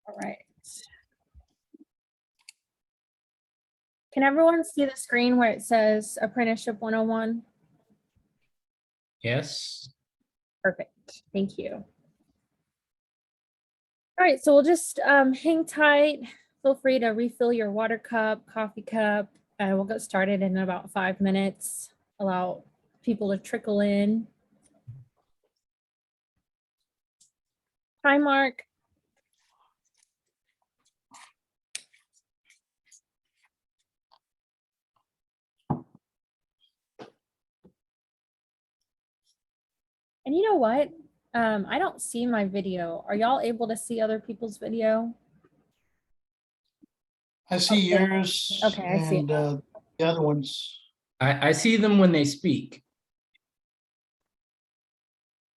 All right. Can everyone see the screen where it says Apprenticeship 101? Yes. Perfect. Thank you. All right, so we'll just hang tight. Feel free to refill your water cup, coffee cup. We'll get started in about 5 minutes. Allow people to trickle in. Hi, Mark. And you know what? I don't see my video. Are y'all able to see other people's video? I see Okay. yours. Okay, I see it. And the other ones. I see them when they speak.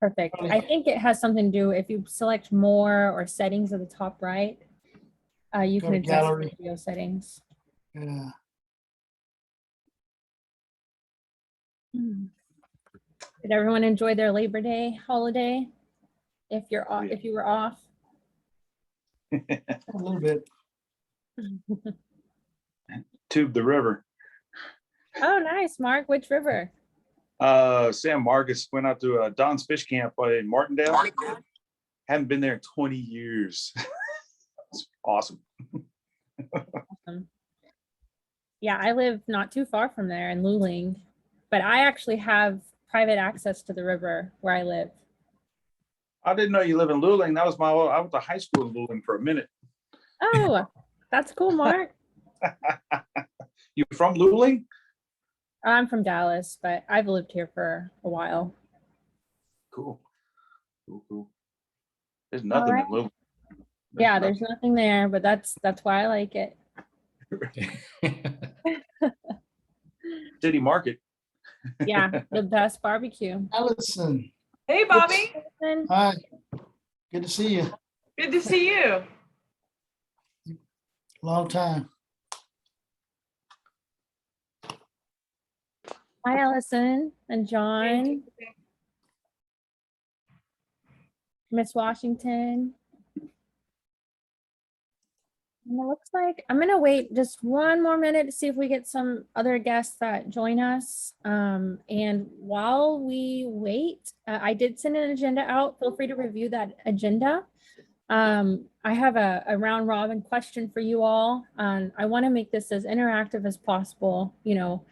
Perfect. I think it has something to do if you select more or settings at the top right, you Go can to adjust the gallery. video settings. Yeah. Did everyone enjoy their Labor Day holiday? If you're off, if you were off. A little bit. Tube the river. Oh, nice, Mark. Which river? Sam Marcus went out to Don's Fish Camp in Martindale. Haven't been there in 20 years. It's awesome. Yeah, I live not too far from there in Luling, but I actually have private access to the river where I live. I didn't know you live in Luling. That was I went to high school in Luling for a minute. Oh, that's cool, Mark. You from Luling? I'm from Dallas, but I've lived here for a while. Cool. Cool. There's nothing right. in Luling. Yeah, there's nothing there, but that's why I like it. City Market. Yeah, the best barbecue. Allison, Hey, Bobby. And hi. Good to see you. Good to see you. Long time. hi, Allison and John, Miss Washington. And it looks like I'm gonna wait just one more minute to see if we get some other guests that join us. And while we wait, I did send an agenda out. Feel free to review that agenda. I have a round robin question for you all. I want to make this as interactive as possible, you know,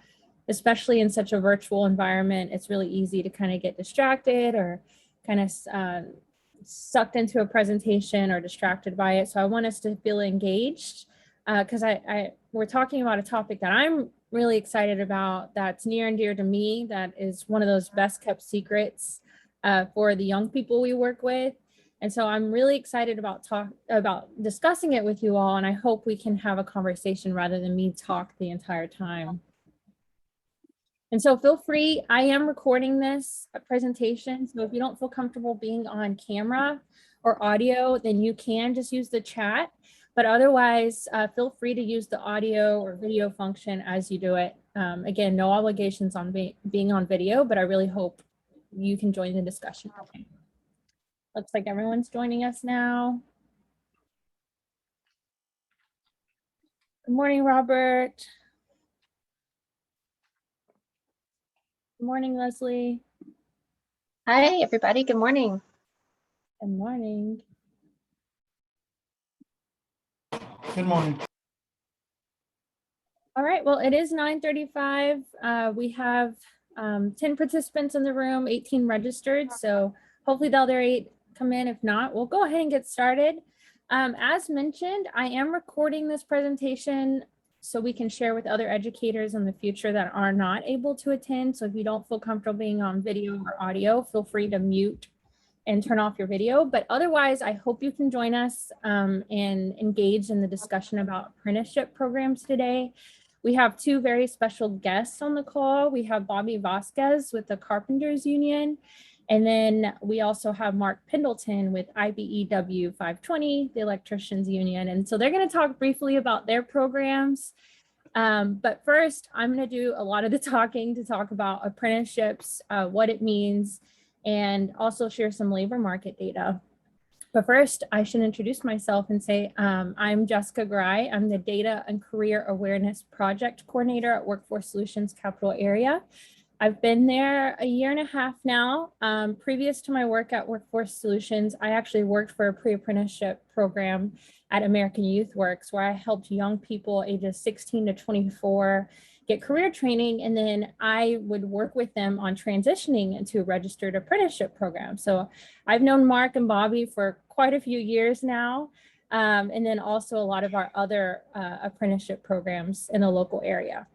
especially in such a virtual environment. It's really easy to kind of get distracted or kind of sucked into a presentation or distracted by it. So I want us to feel engaged because we're talking about a topic that I'm really excited about, that's near and dear to me, that is one of those best kept secrets for the young people we work with. And so I'm really excited about discussing it with you all, and I hope we can have a conversation rather than me talk the entire time. And so feel free, I am recording this presentation, so if you don't feel comfortable being on camera or audio, then you can just use the chat. But otherwise, feel free to use the audio or video function as you do it. Again, no obligations on being on video, but I really hope you can join the discussion. Okay. Looks like everyone's joining us now. Good morning, Robert. Good morning, Leslie. Hi, everybody. Good morning. Good morning. Good morning. All right, well, it is 9:35. We have 10 participants in the room, 18 registered. So hopefully the other 8 come in. If not, we'll go ahead and get started. As mentioned, I am recording this presentation so we can share with other educators in the future that are not able to attend. So if you don't feel comfortable being on video or audio, feel free to mute and turn off your video. But otherwise, I hope you can join us and engage in the discussion about apprenticeship programs today. We have 2 very special guests on the call. We have Bobby Vasquez with the Carpenters Union. And then we also have Mark Pendleton with IBEW 520, the Electricians Union. And so they're going to talk briefly about their programs. But first, I'm going to do a lot of the talking to talk about apprenticeships, what it means, and also share some labor market data. But first, I should introduce myself and say I'm Jessica Gry. I'm the Data and Career Awareness Project Coordinator at Workforce Solutions Capital Area. I've been there a year and a half now. Previous to my work at Workforce Solutions, I actually worked for a pre-apprenticeship program at American Youth Works, where I helped young people ages 16 to 24 get career training, and then I would work with them on transitioning into a registered apprenticeship program. So I've known Mark and Bobby for quite a few years now, and then also a lot of our other apprenticeship programs in the local area.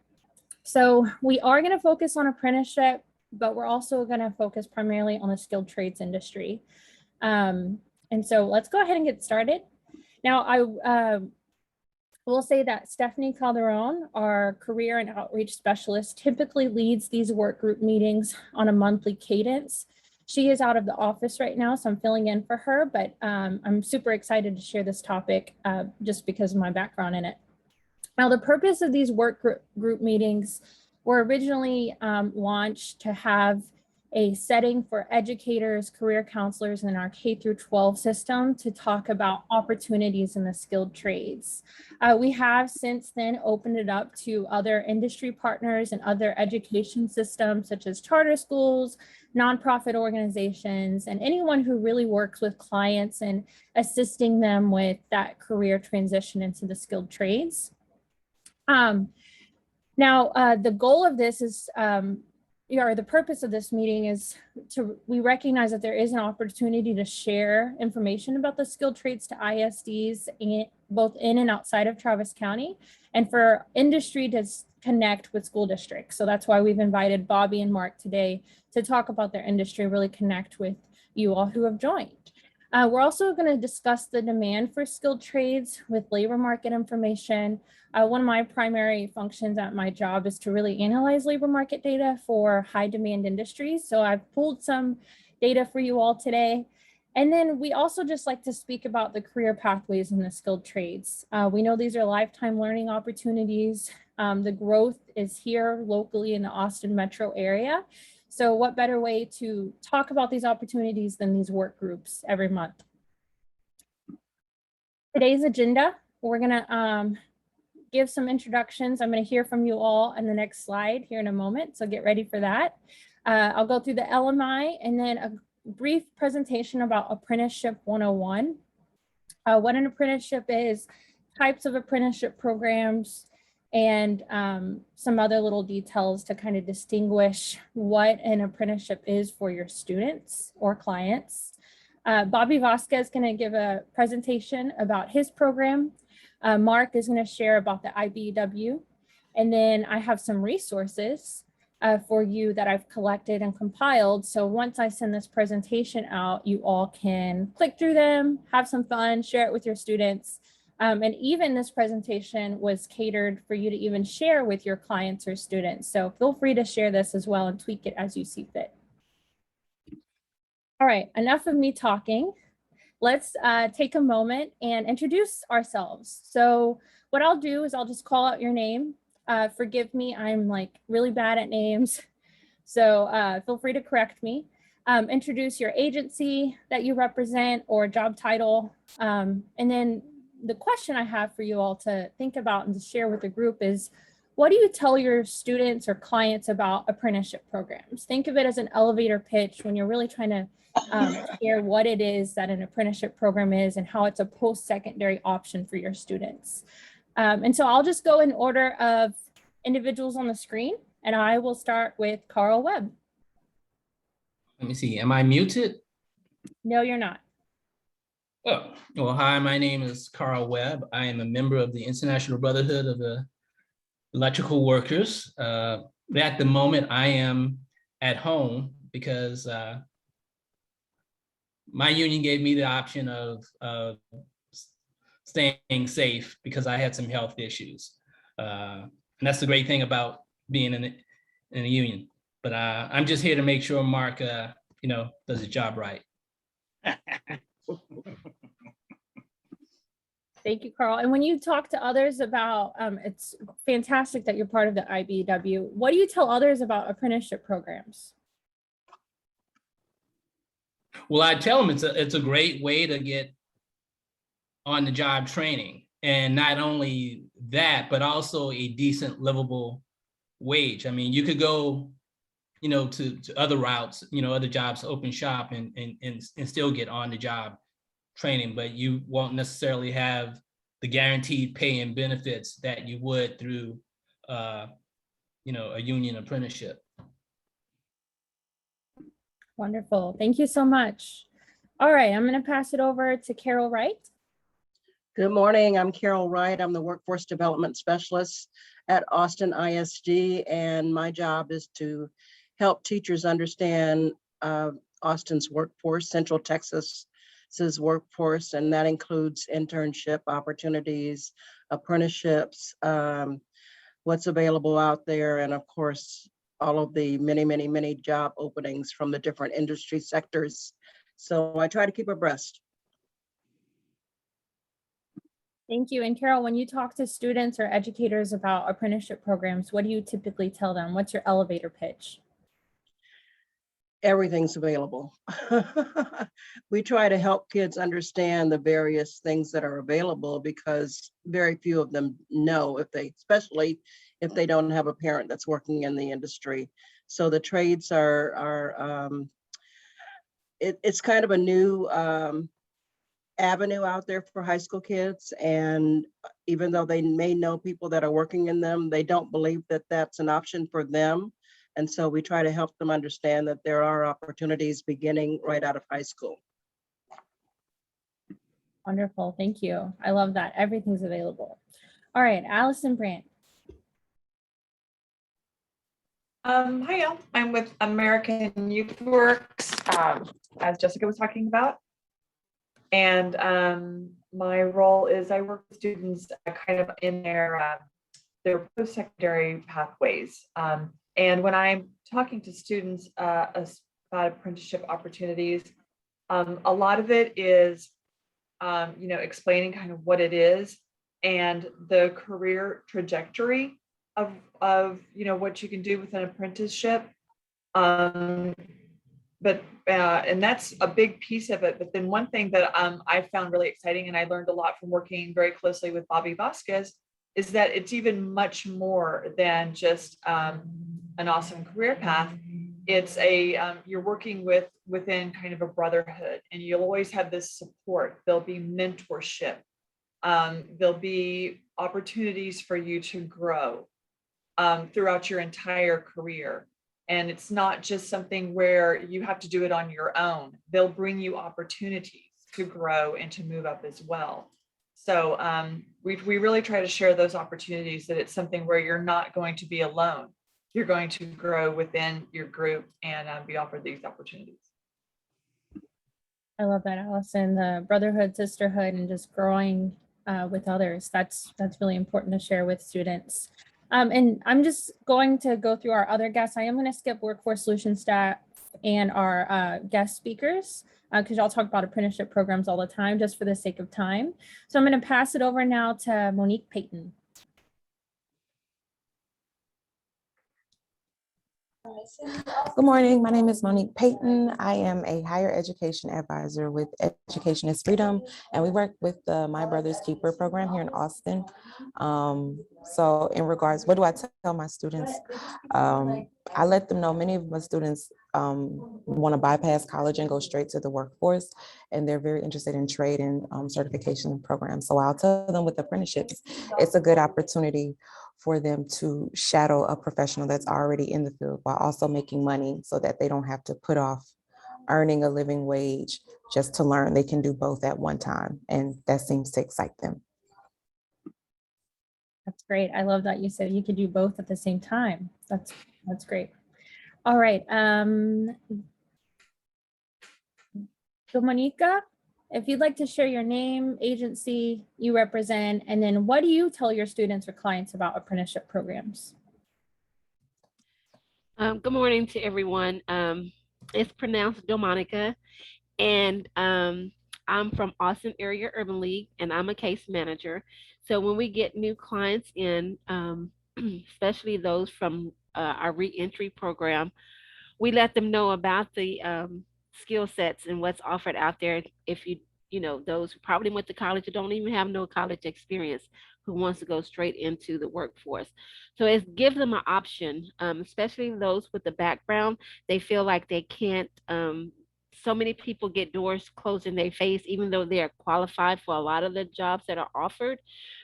So we are going to focus on apprenticeship, but we're also going to focus primarily on the skilled trades industry. And so let's go ahead and get started. Now, I will say that Stephanie Calderon, our career and outreach specialist, typically leads these work group meetings on a monthly cadence. She is out of the office right now, so I'm filling in for her, but I'm super excited to share this topic just because of my background in it. Now, the purpose of these work group meetings were originally launched to have a setting for educators, career counselors in our K through 12 system to talk about opportunities in the skilled trades. We have since then opened it up to other industry partners and other education systems such as charter schools, nonprofit organizations, and anyone who really works with clients and assisting them with that career transition into the skilled trades. Now, the goal of this is, the purpose of this meeting is we recognize that there is an opportunity to share information about the skilled trades to ISDs both in and outside of Travis County, and for industry to connect with school districts. So that's why we've invited Bobby and Mark today to talk about their industry, really connect with you all who have joined. We're also going to discuss the demand for skilled trades with labor market information. One of my primary functions at my job is to really analyze labor market data for high demand industries. So I've pulled some data for you all today. And then we also just like to speak about the career pathways in the skilled trades. We know these are lifetime learning opportunities. The growth is here locally in the Austin metro area. So what better way to talk about these opportunities than these work groups every month? Today's agenda, we're gonna give some introductions. I'm gonna hear from you all in the next slide here in a moment, so get ready for that. I'll go through the LMI and then a brief presentation about Apprenticeship 101. What an apprenticeship is, types of apprenticeship programs, and some other little details to kind of distinguish what an apprenticeship is for your students or clients. Bobby Vasquez is going to give a presentation about his program. Mark is going to share about the IBEW. And then I have some resources for you that I've collected and compiled. So once I send this presentation out, you all can click through them, have some fun, share it with your students. And even this presentation was catered for you to even share with your clients or students. So feel free to share this as well and tweak it as you see fit. All right, enough of me talking. Let's take a moment and introduce ourselves. So what I'll do is I'll just call out your name. Forgive me, I'm like really bad at names. So feel free to correct me. Introduce your agency that you represent or job title. And then the question I have for you all to think about and to share with the group is, what do you tell your students or clients about apprenticeship programs? Think of it as an elevator pitch when you're really trying to share what it is that an apprenticeship program is and how it's a post-secondary option for your students. And so I'll just go in order of individuals on the screen, and I will start with Carl Webb. Let me see, am I muted? No, you're not. Oh, well, hi, my name is Carl Webb. I am a member of the International Brotherhood of the Electrical Workers. At the moment, I am at home because my union gave me the option of staying safe because I had some health issues. And that's the great thing about being in a union. But I'm just here to make sure Mark, does his job right. Thank you, Carl. And when you talk to others about, it's fantastic that you're part of the IBEW. What do you tell others about apprenticeship programs? Well, I tell them it's a great way to get on-the-job training. And not only that, but also a decent livable wage. I mean, you could go, to other routes, other jobs, open shop and still get on-the-job training, but you won't necessarily have the guaranteed pay and benefits that you would through, a union apprenticeship. Wonderful. Thank you so much. All right, I'm going to pass it over to Carol Wright. Good morning. I'm Carol Wright. I'm the Workforce Development Specialist at Austin ISD, and my job is to help teachers understand Austin's workforce, Central Texas's workforce, and that includes internship opportunities, apprenticeships, what's available out there, and of course, all of the many job openings from the different industry sectors. So I try to keep abreast. Thank you. And Carol, when you talk to students or educators about apprenticeship programs, what do you typically tell them? What's your elevator pitch? Everything's available. We try to help kids understand the various things that are available because very few of them know, especially if they don't have a parent that's working in the industry. So the trades it's kind of a new avenue out there for high school kids. And even though they may know people that are working in them, they don't believe that that's an option for them. And so we try to help them understand that there are opportunities beginning right out of high school. Wonderful. Thank you. I love that. Everything's available. All right, Allison Brandt. Hi, y'all. I'm with American Youth Works, as Jessica was talking about. And my role is I work with students kind of in their post-secondary pathways. And when I'm talking to students about apprenticeship opportunities, a lot of it is, explaining kind of what it is and the career trajectory of what you can do with an apprenticeship. And that's a big piece of it. But then one thing that I found really exciting, and I learned a lot from working very closely with Bobby Vasquez, is that it's even much more than just an awesome career path. It's you're working within kind of a brotherhood, and you'll always have this support. There'll be mentorship. There'll be opportunities for you to grow throughout your entire career. And it's not just something where you have to do it on your own. They'll bring you opportunities to grow and to move up as well. So we really try to share those opportunities, that it's something where you're not going to be alone. You're going to grow within your group and be offered these opportunities. I love that, Allison. The brotherhood, sisterhood, and just growing with others. That's really important to share with students. And I'm just going to go through our other guests. I am going to skip Workforce Solutions staff and our guest speakers because y'all talk about apprenticeship programs all the time just for the sake of time. So I'm going to pass it over now to Monique Payton. Good morning. My name is Monique Payton. I am a higher education advisor with Education is Freedom, and we work with the My Brother's Keeper program here in Austin. So in regards, what do I tell my students? I let them know many of my students want to bypass college and go straight to the workforce, and they're very interested in trade and certification programs. So I'll tell them with apprenticeships, it's a good opportunity for them to shadow a professional that's already in the field while also making money so that they don't have to put off earning a living wage just to learn. They can do both at one time, and that seems to excite them. That's great. I love that you said you could do both at the same time. That's great. All right. So Monica, if you'd like to share your name, agency you represent, and then what do you tell your students or clients about apprenticeship programs? Good morning to everyone. It's pronounced Domonica, and I'm from Austin Area Urban League, and I'm a case manager. So when we get new clients in, especially those from our reentry program, we let them know about the skill sets and what's offered out there. If you those who probably went to college or don't even have no college experience, who wants to go straight into the workforce. So it gives them an option, especially those with the background. They feel like they can't, so many people get doors closed in their face, even though they're qualified for a lot of the jobs that are offered.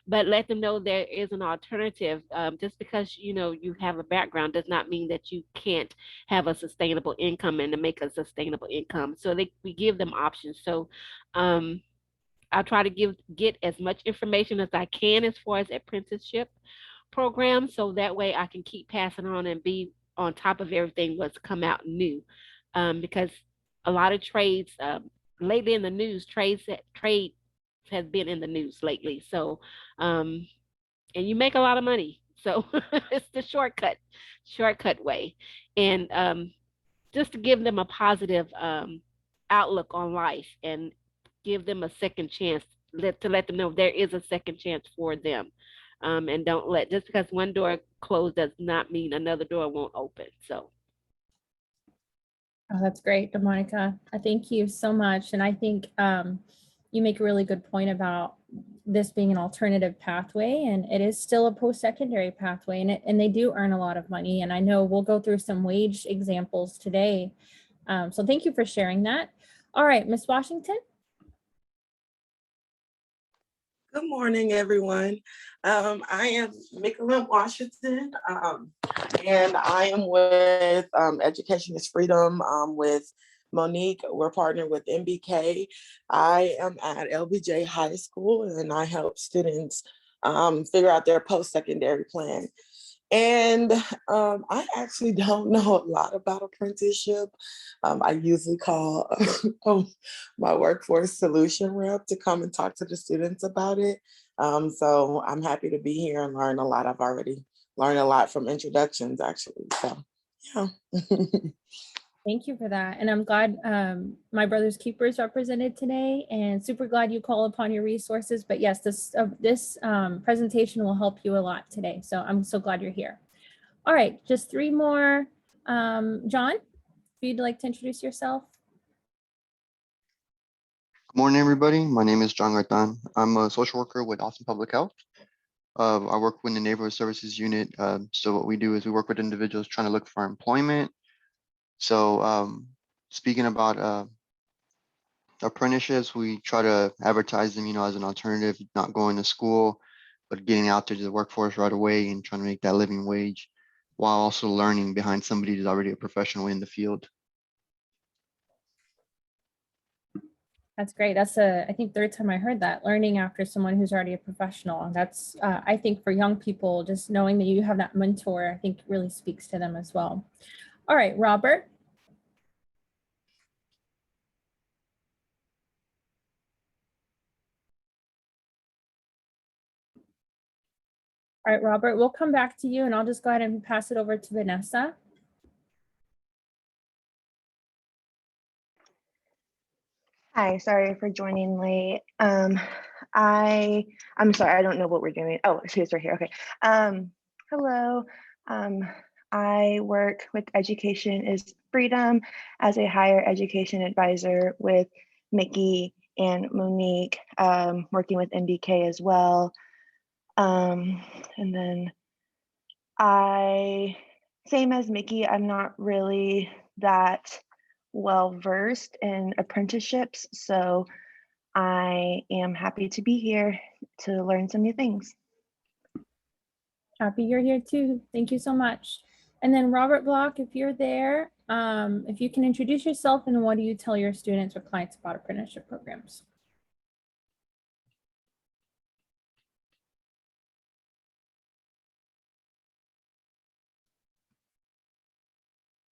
But let them know there is an alternative. Just because you have a background does not mean that you can't have a sustainable income and to make a sustainable income. So we give them options. So I try to get as much information as I can as far as apprenticeship programs, so that way I can keep passing on and be on top of everything what's come out new. Because a lot of trades lately in the news, trade has been in the news lately. So and you make a lot of money. So it's the shortcut way. And just to give them a positive outlook on life and give them a second chance, to let them know there is a second chance for them. And don't just because one door closed does not mean another door won't open. So. Oh, that's great, Monica. I thank you so much. And I think you make a really good point about this being an alternative pathway, and it is still a post-secondary pathway, and they do earn a lot of money. And I know we'll go through some wage examples today. So thank you for sharing that. All right, Ms. Washington. Good morning, everyone. I am Mickalyn Washington, and I am with Education is Freedom with Monique. We're partnered with MBK. I am at LBJ High School, and I help students figure out their post-secondary plan. And I actually don't know a lot about apprenticeship. I usually call my workforce solution rep to come and talk to the students about it. So I'm happy to be here and learn a lot. I've already learned a lot from introductions, actually. So yeah. Thank you for that. And I'm glad my brother's keepers represented today, and super glad you call upon your resources. But yes, this presentation will help you a lot today. So I'm so glad you're here. All right, just three more. John, if you'd like to introduce yourself. Good morning, everybody. My name is John Gartan. I'm a social worker with Austin Public Health. I work with the Neighborhood Services Unit. So what we do is we work with individuals trying to look for employment. So speaking about apprenticeships, we try to advertise them, as an alternative, not going to school, but getting out there to the workforce right away and trying to make that living wage while also learning behind somebody who's already a professional in the field. That's great. That's I think third time I heard that, learning after someone who's already a professional. That's I think for young people, just knowing that you have that mentor, I think really speaks to them as well. All right, Robert. All right, Robert, we'll come back to you, and I'll just go ahead and pass it over to Vanessa. Hi, sorry for joining late. I'm sorry, I don't know what we're doing. Oh, she's right here. Okay. Hello. I work with Education is Freedom as a higher education advisor with Mickey and Monique, working with MBK as well. And then same as Mickey, I'm not really that well-versed in apprenticeships, so I am happy to be here to learn some new things. Happy you're here too. Thank you so much. And then Robert Block, if you're there, if you can introduce yourself and what do you tell your students or clients about apprenticeship programs?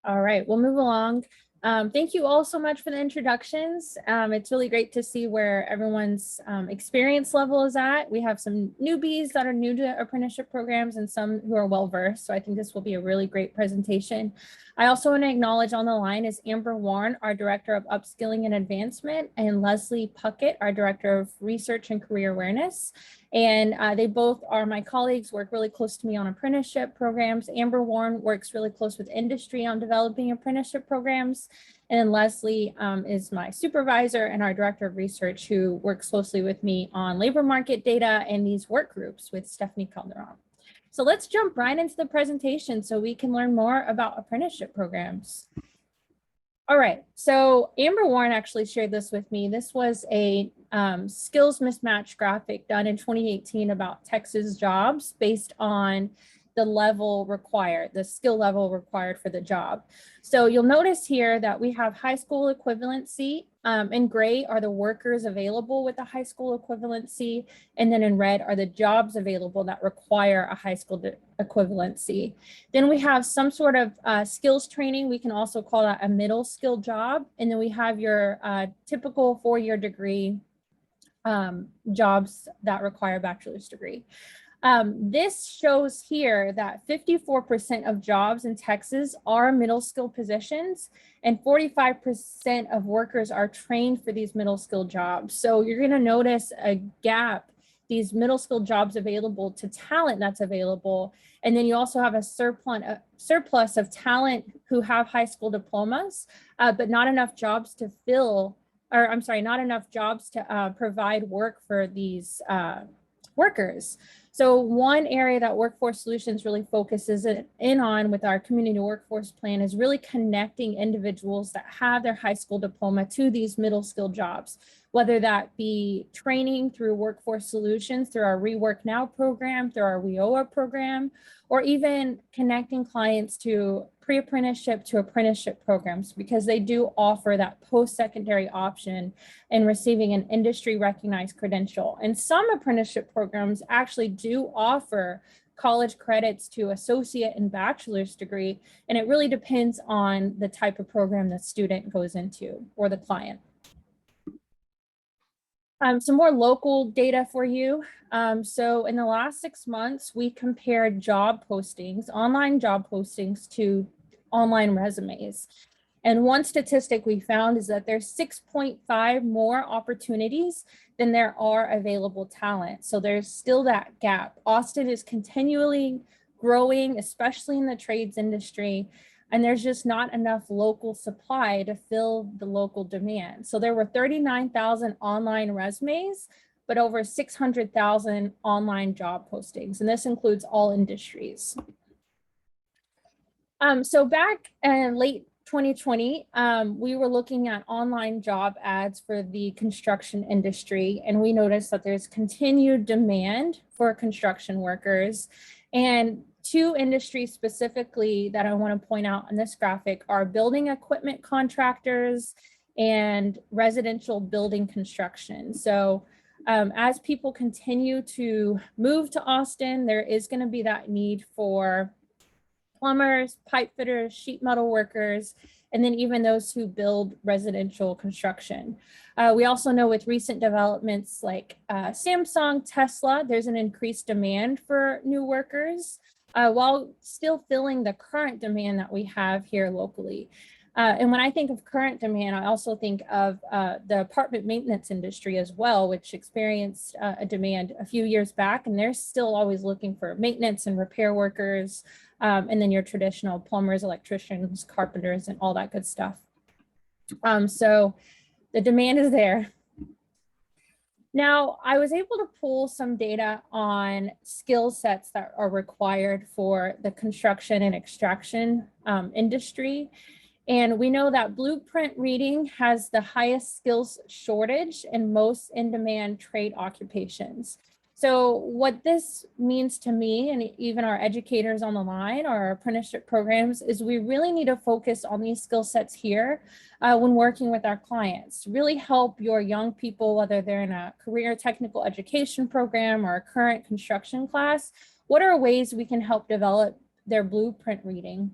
All right, we'll move along. Thank you all so much for the introductions. It's really great to see where everyone's experience level is at. We have some newbies that are new to apprenticeship programs and some who are well-versed. So I think this will be a really great presentation. I also want to acknowledge on the line is Amber Warren, our Director of Upskilling and Advancement, and Leslie Puckett, our Director of Research and Career Awareness. And they both are my colleagues, work really close to me on apprenticeship programs. Amber Warren works really close with industry on developing apprenticeship programs. And then Leslie is my supervisor and our director of research, who works closely with me on labor market data and these work groups with Stephanie Calderon. So let's jump right into the presentation so we can learn more about apprenticeship programs. All right, so Amber Warren actually shared this with me. This was a skills mismatch graphic done in 2018 about Texas jobs based on the level required, the skill level required for the job. So you'll notice here that we have high school equivalency. In gray are the workers available with a high school equivalency, and then in red are the jobs available that require a high school equivalency. Then we have some sort of skills training. We can also call that a middle skill job. And then we have your typical 4-year degree jobs that require a bachelor's degree. This shows here that 54% of jobs in Texas are middle skill positions, and 45% of workers are trained for these middle skill jobs. So you're going to notice a gap, these middle skill jobs available to talent that's available. And then you also have a surplus of talent who have high school diplomas, but not enough jobs to fill, or I'm sorry, not enough jobs to provide work for these workers. So one area that Workforce Solutions really focuses in on with our community workforce plan is really connecting individuals that have their high school diploma to these middle skill jobs, whether that be training through Workforce Solutions, through our Rework Now program, through our WIOA program, or even connecting clients to pre-apprenticeship to apprenticeship programs, because they do offer that post-secondary option in receiving an industry recognized credential. And some apprenticeship programs actually do offer college credits to associate and bachelor's degree, and it really depends on the type of program the student goes into or the client. Some more local data for you. So in the last 6 months, we compared job postings, online job postings, to online resumes. And one statistic we found is that there's 6.5 more opportunities than there are available talent. So there's still that gap. Austin is continually growing, especially in the trades industry, and there's just not enough local supply to fill the local demand. So there were 39,000 online resumes, but over 600,000 online job postings, and this includes all industries. So back in late 2020, we were looking at online job ads for the construction industry, and we noticed that there's continued demand for construction workers. And two industries specifically that I want to point out on this graphic are building equipment contractors and residential building construction. So as people continue to move to Austin, there is going to be that need for plumbers, pipe fitters, sheet metal workers, and then even those who build residential construction. We also know with recent developments like Samsung, Tesla, there's an increased demand for new workers while still filling the current demand that we have here locally. And when I think of current demand, I also think of the apartment maintenance industry as well, which experienced a demand a few years back, and they're still always looking for maintenance and repair workers, and then your traditional plumbers, electricians, carpenters, and all that good stuff. So the demand is there. Now, I was able to pull some data on skill sets that are required for the construction and extraction industry. And we know that blueprint reading has the highest skills shortage in most in-demand trade occupations. So what this means to me, and even our educators on the line, or our apprenticeship programs, is we really need to focus on these skill sets here when working with our clients. Really help your young people, whether they're in a career technical education program or a current construction class. What are ways we can help develop their blueprint reading,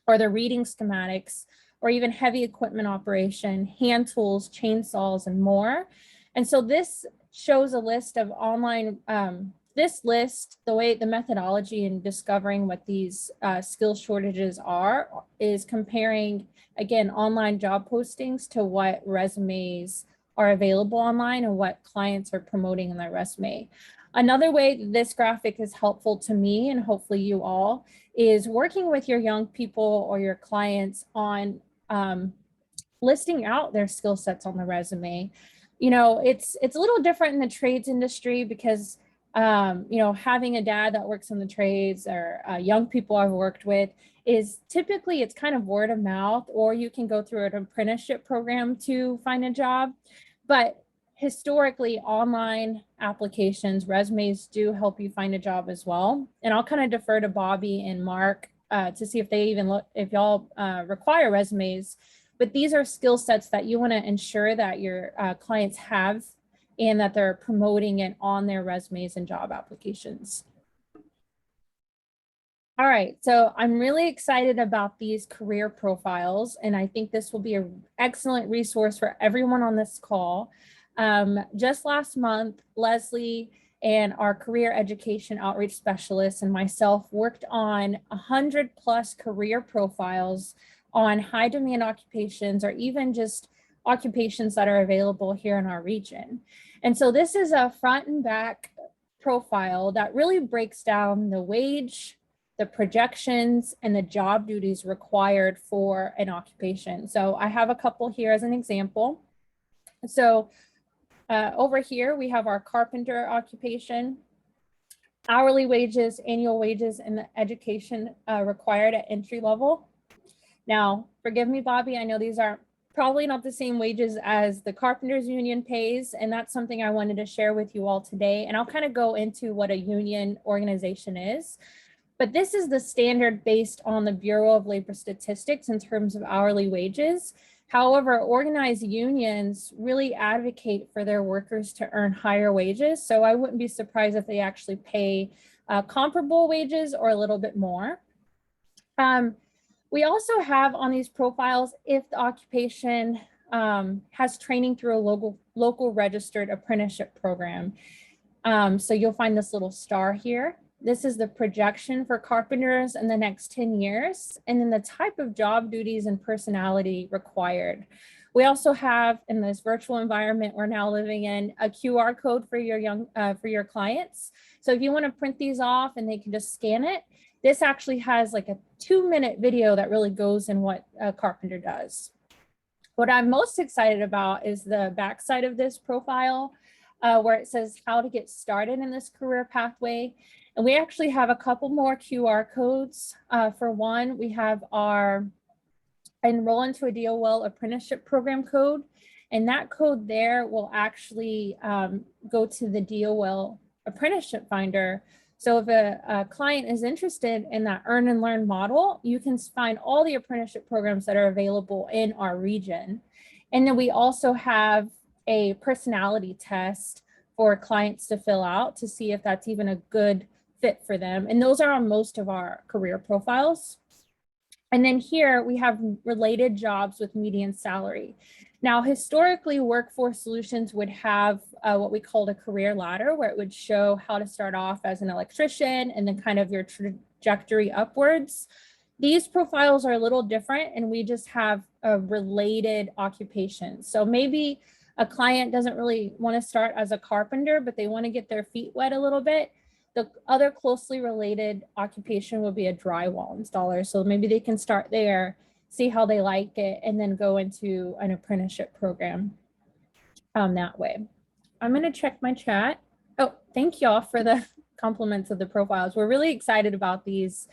or the reading schematics, or even heavy equipment operation, hand tools, chainsaws, and more. And so this shows a list of online, this list, the methodology in discovering what these skill shortages are, is comparing, again, online job postings to what resumes are available online and what clients are promoting in their resume. Another way this graphic is helpful to me, and hopefully you all, is working with your young people or your clients on listing out their skill sets on the resume. You know, it's a little different in the trades industry because, you know, having a dad that works in the trades or young people I've worked with is typically it's kind of word of mouth, or you can go through an apprenticeship program to find a job. But historically, online applications, resumes do help you find a job as well. And I'll kind of defer to Bobby and Mark to see if they even look, if y'all require resumes. But these are skill sets that you want to ensure that your clients have and that they're promoting it on their resumes and job applications. All right, so I'm really excited about these career profiles, and I think this will be an excellent resource for everyone on this call. Just last month, Leslie and our career education outreach specialist and myself worked on 100+ career profiles on high demand occupations, or even just occupations that are available here in our region. And so this is a front and back profile that really breaks down the wage, the projections, and the job duties required for an occupation. So I have a couple here as an example. So over here, we have our carpenter occupation, hourly wages, annual wages, and the education required at entry level. Now, forgive me, Bobby, I know these are probably not the same wages as the Carpenters Union pays, and that's something I wanted to share with you all today. And I'll kind of go into what a union organization is. But this is the standard based on the Bureau of Labor Statistics in terms of hourly wages. However, organized unions really advocate for their workers to earn higher wages. So I wouldn't be surprised if they actually pay comparable wages or a little bit more. We also have on these profiles if the occupation has training through a local registered apprenticeship program. So you'll find this little star here. This is the projection for carpenters in the next 10 years, and then the type of job duties and personality required. We also have, in this virtual environment we're now living in, a QR code for your clients. So if you want to print these off and they can just scan it, this actually has like a 2-minute video that really goes in what a carpenter does. What I'm most excited about is the backside of this profile, where it says how to get started in this career pathway. And we actually have a couple more QR codes. For one, we have our enroll into a DOL apprenticeship program code. And that code there will actually go to the DOL Apprenticeship Finder. So if a client is interested in that earn and learn model, you can find all the apprenticeship programs that are available in our region. And then we also have a personality test for clients to fill out to see if that's even a good fit for them. And those are on most of our career profiles. And then here we have related jobs with median salary. Now, historically, Workforce Solutions would have what we called a career ladder, where it would show how to start off as an electrician and then kind of your trajectory upwards. These profiles are a little different, and we just have a related occupation. So maybe a client doesn't really want to start as a carpenter, but they want to get their feet wet a little bit. The other closely related occupation would be a drywall installer. So maybe they can start there, see how they like it, and then go into an apprenticeship program that way. I'm going to check my chat. Oh, thank y'all for the compliments of the profiles. We're really excited about these.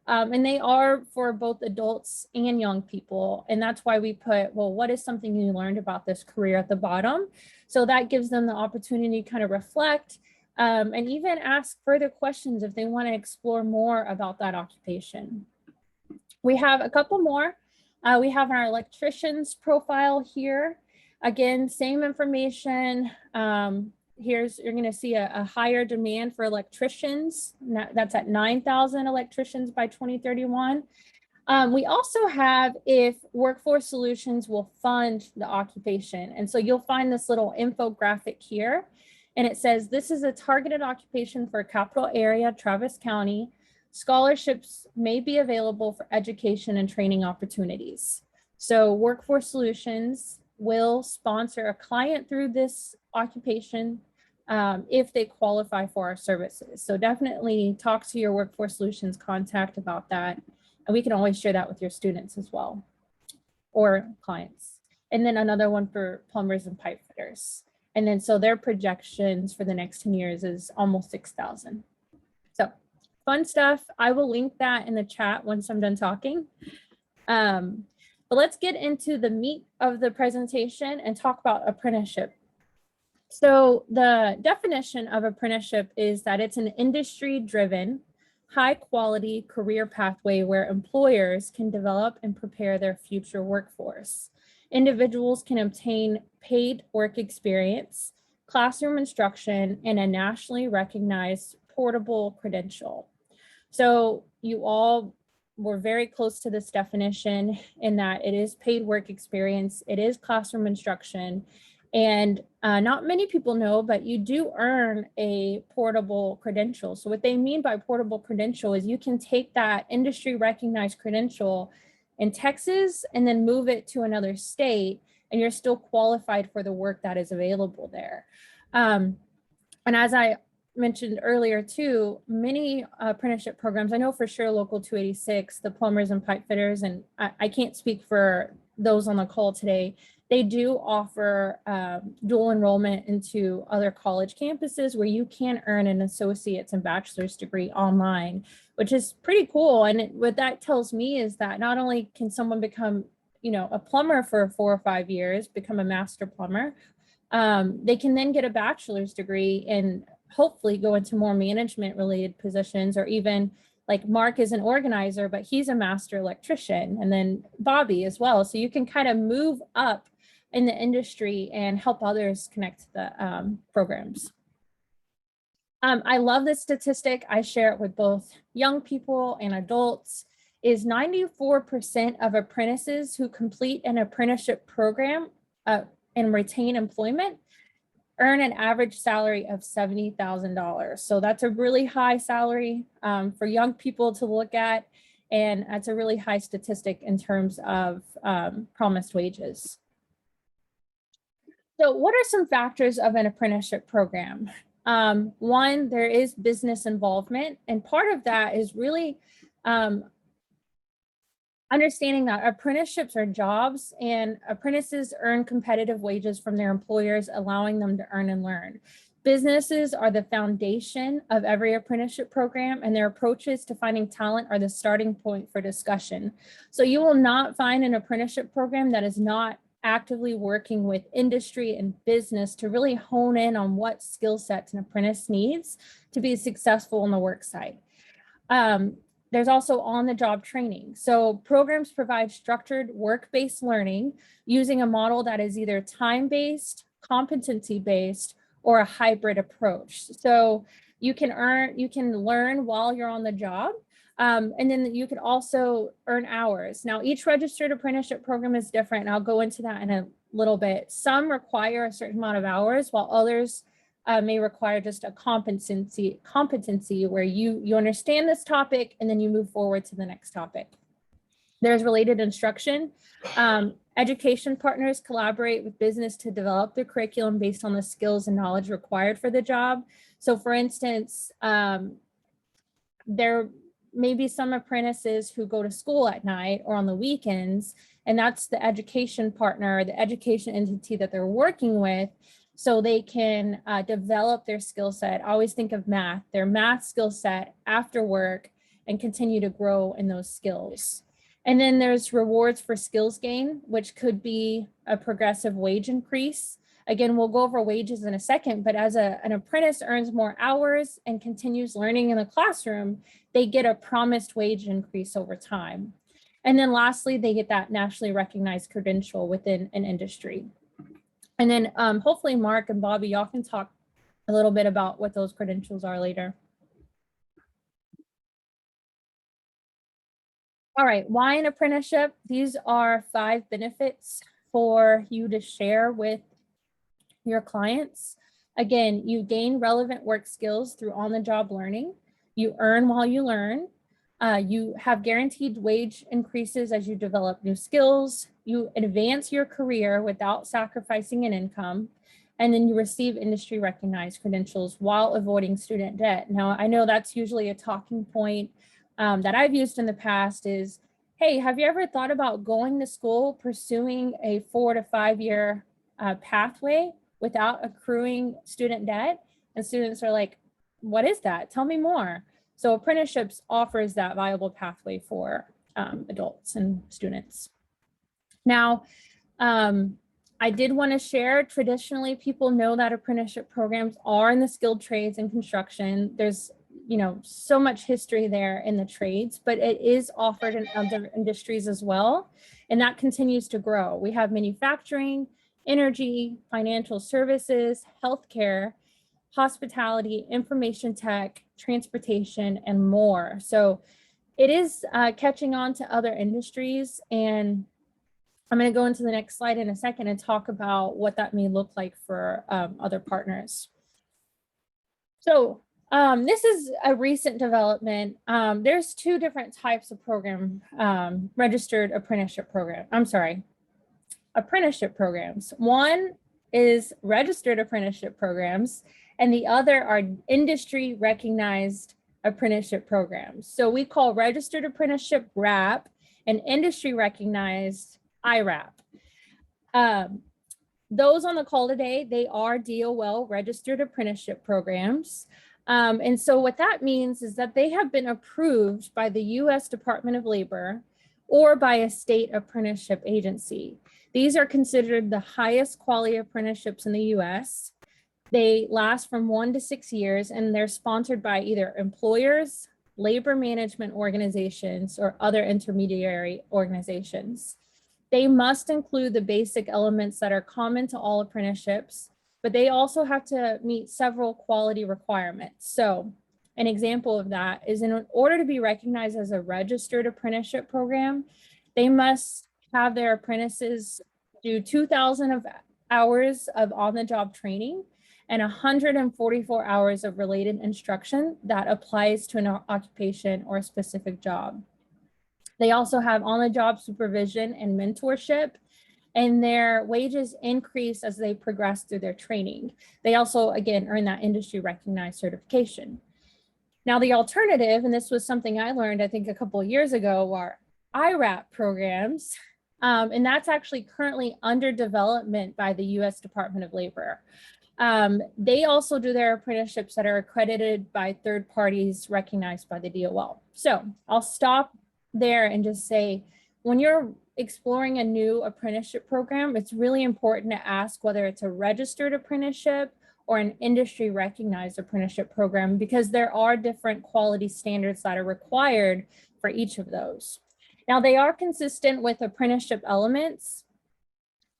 And they are for both adults and young people. And that's why we put, well, what is something you learned about this career at the bottom? So that gives them the opportunity to kind of reflect and even ask further questions if they want to explore more about that occupation. We have a couple more. We have our electrician's profile here. Again, same information. You're going to see a higher demand for electricians. That's at 9,000 electricians by 2031. We also have if Workforce Solutions will fund the occupation. And so you'll find this little infographic here. And it says, this is a targeted occupation for a capital area, Travis County. Scholarships may be available for education and training opportunities. So Workforce Solutions will sponsor a client through this occupation if they qualify for our services. So definitely talk to your Workforce Solutions contact about that. And we can always share that with your students as well, or clients. And then another one for plumbers and pipe fitters. And then so their projections for the next 10 years is almost 6,000. So fun stuff. I will link that in the chat once I'm done talking. But let's get into the meat of the presentation and talk about apprenticeship. So the definition of apprenticeship is that it's an industry-driven, high-quality career pathway where employers can develop and prepare their future workforce. Individuals can obtain paid work experience, classroom instruction, and a nationally recognized portable credential. So you all were very close to this definition in that it is paid work experience, it is classroom instruction, and not many people know, but you do earn a portable credential. So what they mean by portable credential is you can take that industry recognized credential in Texas and then move it to another state, and you're still qualified for the work that is available there. And as I mentioned earlier too, many apprenticeship programs, I know for sure Local 286, the plumbers and pipe fitters, and I can't speak for those on the call today, they do offer dual enrollment into other college campuses where you can earn an associate's and bachelor's degree online, which is pretty cool. And what that tells me is that not only can someone become, you know, a plumber for 4 or 5 years, become a master plumber, they can then get a bachelor's degree and hopefully go into more management related positions, or even like Mark is an organizer, but he's a master electrician, and then Bobby as well. So you can kind of move up in the industry and help others connect to the programs. I love this statistic. I share it with both young people and adults. Is 94% of apprentices who complete an apprenticeship program and retain employment earn an average salary of $70,000. So that's a really high salary for young people to look at. And that's a really high statistic in terms of promised wages. So what are some factors of an apprenticeship program? One, there is business involvement. And part of that is really understanding that apprenticeships are jobs, and apprentices earn competitive wages from their employers, allowing them to earn and learn. Businesses are the foundation of every apprenticeship program, and their approaches to finding talent are the starting point for discussion. So you will not find an apprenticeship program that is not actively working with industry and business to really hone in on what skill sets an apprentice needs to be successful on the work site. There's also on-the-job training. So programs provide structured work-based learning using a model that is either time-based, competency-based, or a hybrid approach. So you can learn while you're on the job, and then you could also earn hours. Now, each registered apprenticeship program is different, and I'll go into that in a little bit. Some require a certain amount of hours, while others may require just a competency where you understand this topic and then you move forward to the next topic. There's related instruction. Education partners collaborate with business to develop their curriculum based on the skills and knowledge required for the job. So for instance, there may be some apprentices who go to school at night or on the weekends, and that's the education partner, the education entity that they're working with, so they can develop their skill set. I always think of math, their math skill set after work, and continue to grow in those skills. And then there's rewards for skills gain, which could be a progressive wage increase. Again, we'll go over wages in a second, but as an apprentice earns more hours and continues learning in the classroom, they get a promised wage increase over time. And then lastly, they get that nationally recognized credential within an industry. And then hopefully Mark and Bobby, y'all can talk a little bit about what those credentials are later. All right, why an apprenticeship? These are 5 benefits for you to share with your clients. Again, you gain relevant work skills through on-the-job learning. You earn while you learn. You have guaranteed wage increases as you develop new skills. You advance your career without sacrificing an income. and then you receive industry recognized credentials while avoiding student debt. Now, I know that's usually a talking point that I've used in the past is, hey, have you ever thought about going to school, pursuing a 4 to 5 year pathway without accruing student debt? And students are like, what is that? Tell me more. So apprenticeships offers that viable pathway for adults and students. Now, I did want to share, traditionally, people know that apprenticeship programs are in the skilled trades and construction. There's, you know, so much history there in the trades, but it is offered in other industries as well. And that continues to grow. We have manufacturing, energy, financial services, healthcare, hospitality, information tech, transportation, and more. So it is catching on to other industries, and I'm going to go into the next slide in a second and talk about what that may look like for other partners. So this is a recent development. There's two different types of program, registered apprenticeship program. Apprenticeship programs. One is registered apprenticeship programs, and the other are industry recognized apprenticeship programs. So we call registered apprenticeship RAP and industry recognized IRAP. Those on the call today, they are DOL registered apprenticeship programs. And so what that means is that they have been approved by the U.S. Department of Labor or by a state apprenticeship agency. These are considered the highest quality apprenticeships in the U.S. They last from 1 to 6 years, and they're sponsored by either employers, labor management organizations, or other intermediary organizations. They must include the basic elements that are common to all apprenticeships, but they also have to meet several quality requirements. So an example of that is, in order to be recognized as a registered apprenticeship program, they must have their apprentices do 2,000 hours of on-the-job training and 144 hours of related instruction that applies to an occupation or a specific job. They also have on-the-job supervision and mentorship, and their wages increase as they progress through their training. They also, again, earn that industry recognized certification. Now, the alternative, and this was something I learned, I think, a couple of years ago, are IRAP programs. And that's actually currently under development by the U.S. Department of Labor. They also do their apprenticeships that are accredited by third parties recognized by the DOL. So I'll stop there and just say, when you're exploring a new apprenticeship program, it's really important to ask whether it's a registered apprenticeship or an industry recognized apprenticeship program, because there are different quality standards that are required for each of those. Now, they are consistent with apprenticeship elements,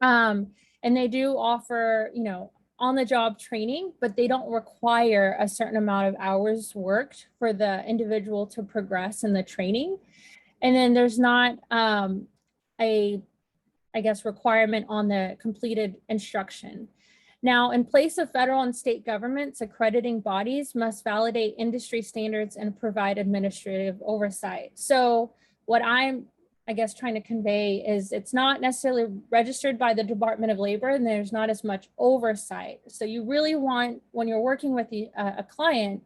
and they do offer, you know, on-the-job training, but they don't require a certain amount of hours worked for the individual to progress in the training. And then there's not I guess, requirement on the completed instruction. Now, in place of federal and state governments, accrediting bodies must validate industry standards and provide administrative oversight. So what I'm, I guess, trying to convey is it's not necessarily registered by the Department of Labor, and there's not as much oversight. So you really want, when you're working with a client,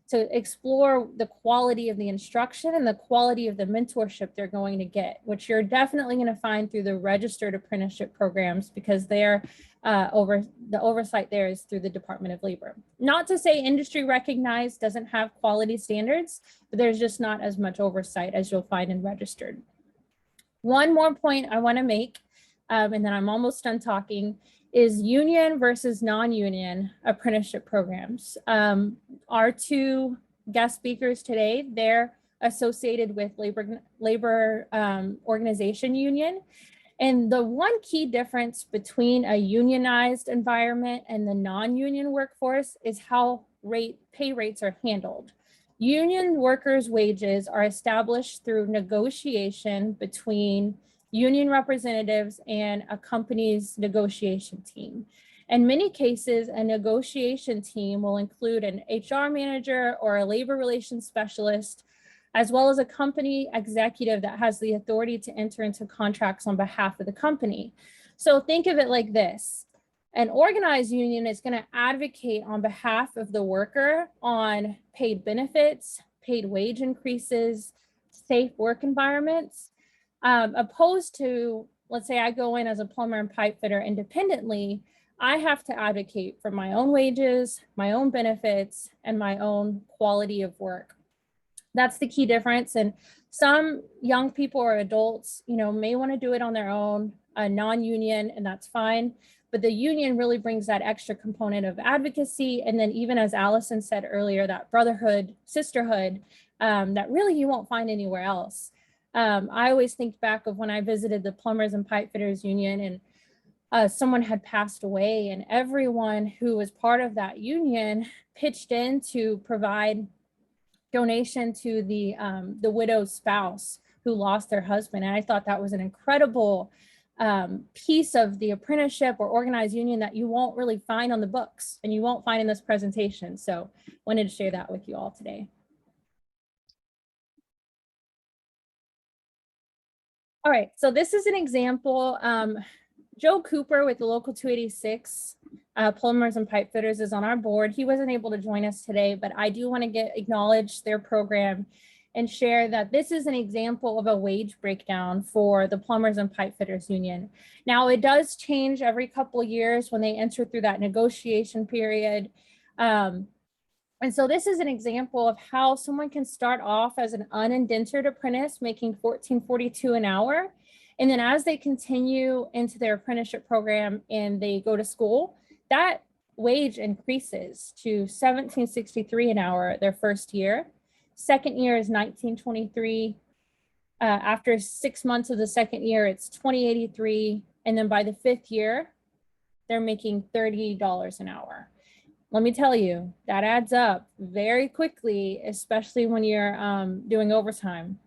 to explore the quality of the instruction and the quality of the mentorship they're going to get, which you're definitely going to find through the registered apprenticeship programs, because they're the oversight there is through the Department of Labor. Not to say industry recognized doesn't have quality standards, but there's just not as much oversight as you'll find in registered. One more point I want to make, and then I'm almost done talking, is union versus non-union apprenticeship programs. Our two guest speakers today, they're associated with labor organization union. And the one key difference between a unionized environment and the non-union workforce is how pay rates are handled. Union workers' wages are established through negotiation between union representatives and a company's negotiation team. In many cases, a negotiation team will include an HR manager or a labor relations specialist, as well as a company executive that has the authority to enter into contracts on behalf of the company. So think of it like this. An organized union is going to advocate on behalf of the worker on paid benefits, paid wage increases, safe work environments, opposed to, let's say I go in as a plumber and pipe fitter independently, I have to advocate for my own wages, my own benefits, and my own quality of work. That's the key difference. And some young people or adults, may want to do it on their own, non-union, and that's fine. But the union really brings that extra component of advocacy. And then even as Allison said earlier, that brotherhood, sisterhood, that really you won't find anywhere else. I always think back of when I visited the Plumbers and Pipefitters Union, and someone had passed away, and everyone who was part of that union pitched in to provide donation to the widow's spouse who lost their husband. And I thought that was an incredible piece of the apprenticeship or organized union that you won't really find on the books and you won't find in this presentation. So wanted to share that with you all today. All right, so this is an example. Joe Cooper with the Local 286 Plumbers and Pipefitters is on our board. He wasn't able to join us today, but I do want to acknowledge their program and share that this is an example of a wage breakdown for the Plumbers and Pipefitters Union. Now, it does change every couple of years when they enter through that negotiation period. And so this is an example of how someone can start off as an unindentured apprentice making $14.42 an hour. And then as they continue into their apprenticeship program and they go to school, that wage increases to $17.63 an hour their first year. Second year is $19.23. After 6 months of the second year, it's $20.83. And then by the fifth year, they're making $30 an hour. Let me tell you, that adds up very quickly, especially when you're doing overtime.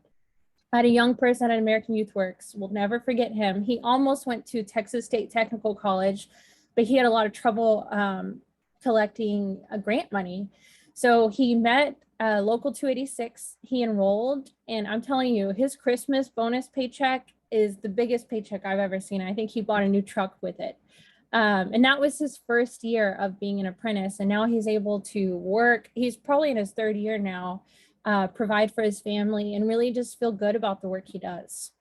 I had a young person at American Youth Works, we'll never forget him. He almost went to Texas State Technical College, but he had a lot of trouble collecting grant money. So he met Local 286, he enrolled, and I'm telling you, his Christmas bonus paycheck is the biggest paycheck I've ever seen. I think he bought a new truck with it. And that was his first year of being an apprentice. And now he's able to work. He's probably in his third year now, provide for his family and really just feel good about the work he does.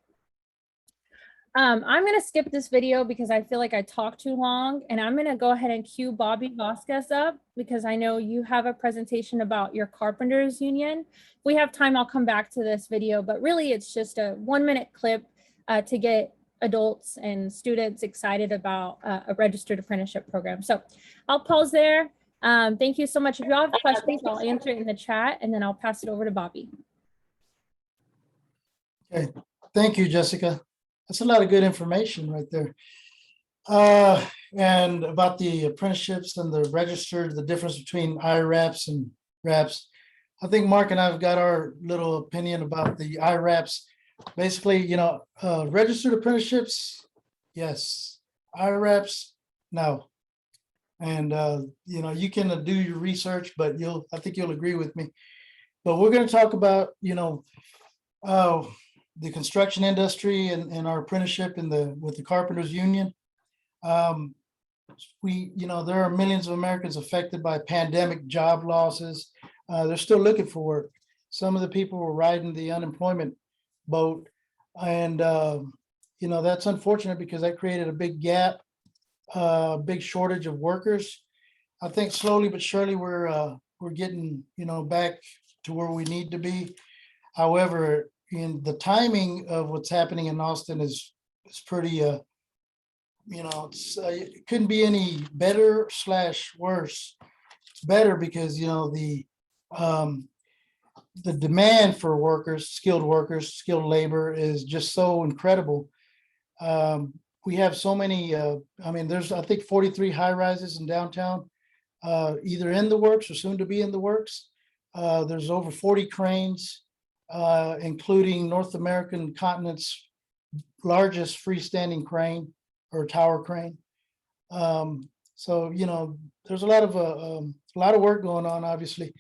I'm going to skip this video because I feel like I talked too long, and I'm going to go ahead and cue Bobby Vasquez up because I know you have a presentation about your Carpenters Union. If we have time, I'll come back to this video, but really it's just a 1-minute clip to get adults and students excited about a registered apprenticeship program. So I'll pause there. Thank you so much. If you all have questions, I'll answer it in the chat and then I'll pass it over to Bobby. Okay, thank you, Jessica. That's a lot of good information right there. And about the apprenticeships and the registered, the difference between IRAPs and RAPs. I think Mark and I have got our little opinion about the IRAPs. Basically, registered apprenticeships, yes. IRAPs, no. And you can do your research, but I think you'll agree with me. But we're going to talk about the construction industry and our apprenticeship with the Carpenters Union. There are millions of Americans affected by pandemic job losses. They're still looking for work. Some of the people were riding the unemployment boat, and that's unfortunate because that created a big gap, big shortage of workers. I think slowly but surely we're getting back to where we need to be. However, in the timing of what's happening in Austin is pretty it couldn't be any better / worse. It's better because the demand for workers, skilled labor is just so incredible. We have so many, there's I think 43 high rises in downtown, either in the works or soon to be in the works. There's over 40 cranes, including North American continent's largest freestanding crane or tower crane. So there's a lot of work going on, obviously.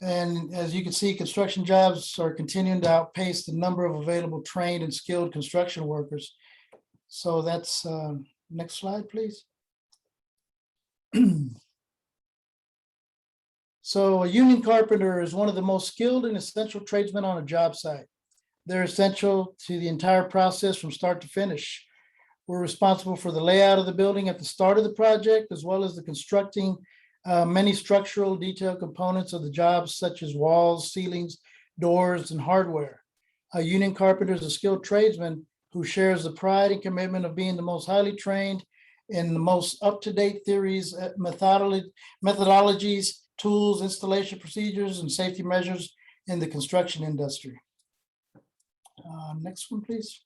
And as you can see, construction jobs are continuing to outpace the number of available trained and skilled construction workers. So that's next slide, please. So a union carpenter is one of the most skilled and essential tradesmen on a job site. They're essential to the entire process from start to finish. We're responsible for the layout of the building at the start of the project, as well as the constructing many structural detail components of the jobs, such as walls, ceilings, doors, and hardware. A union carpenter is a skilled tradesman who shares the pride and commitment of being the most highly trained in the most up-to-date theories, methodologies, tools, installation procedures, and safety measures in the construction industry. Next one, please.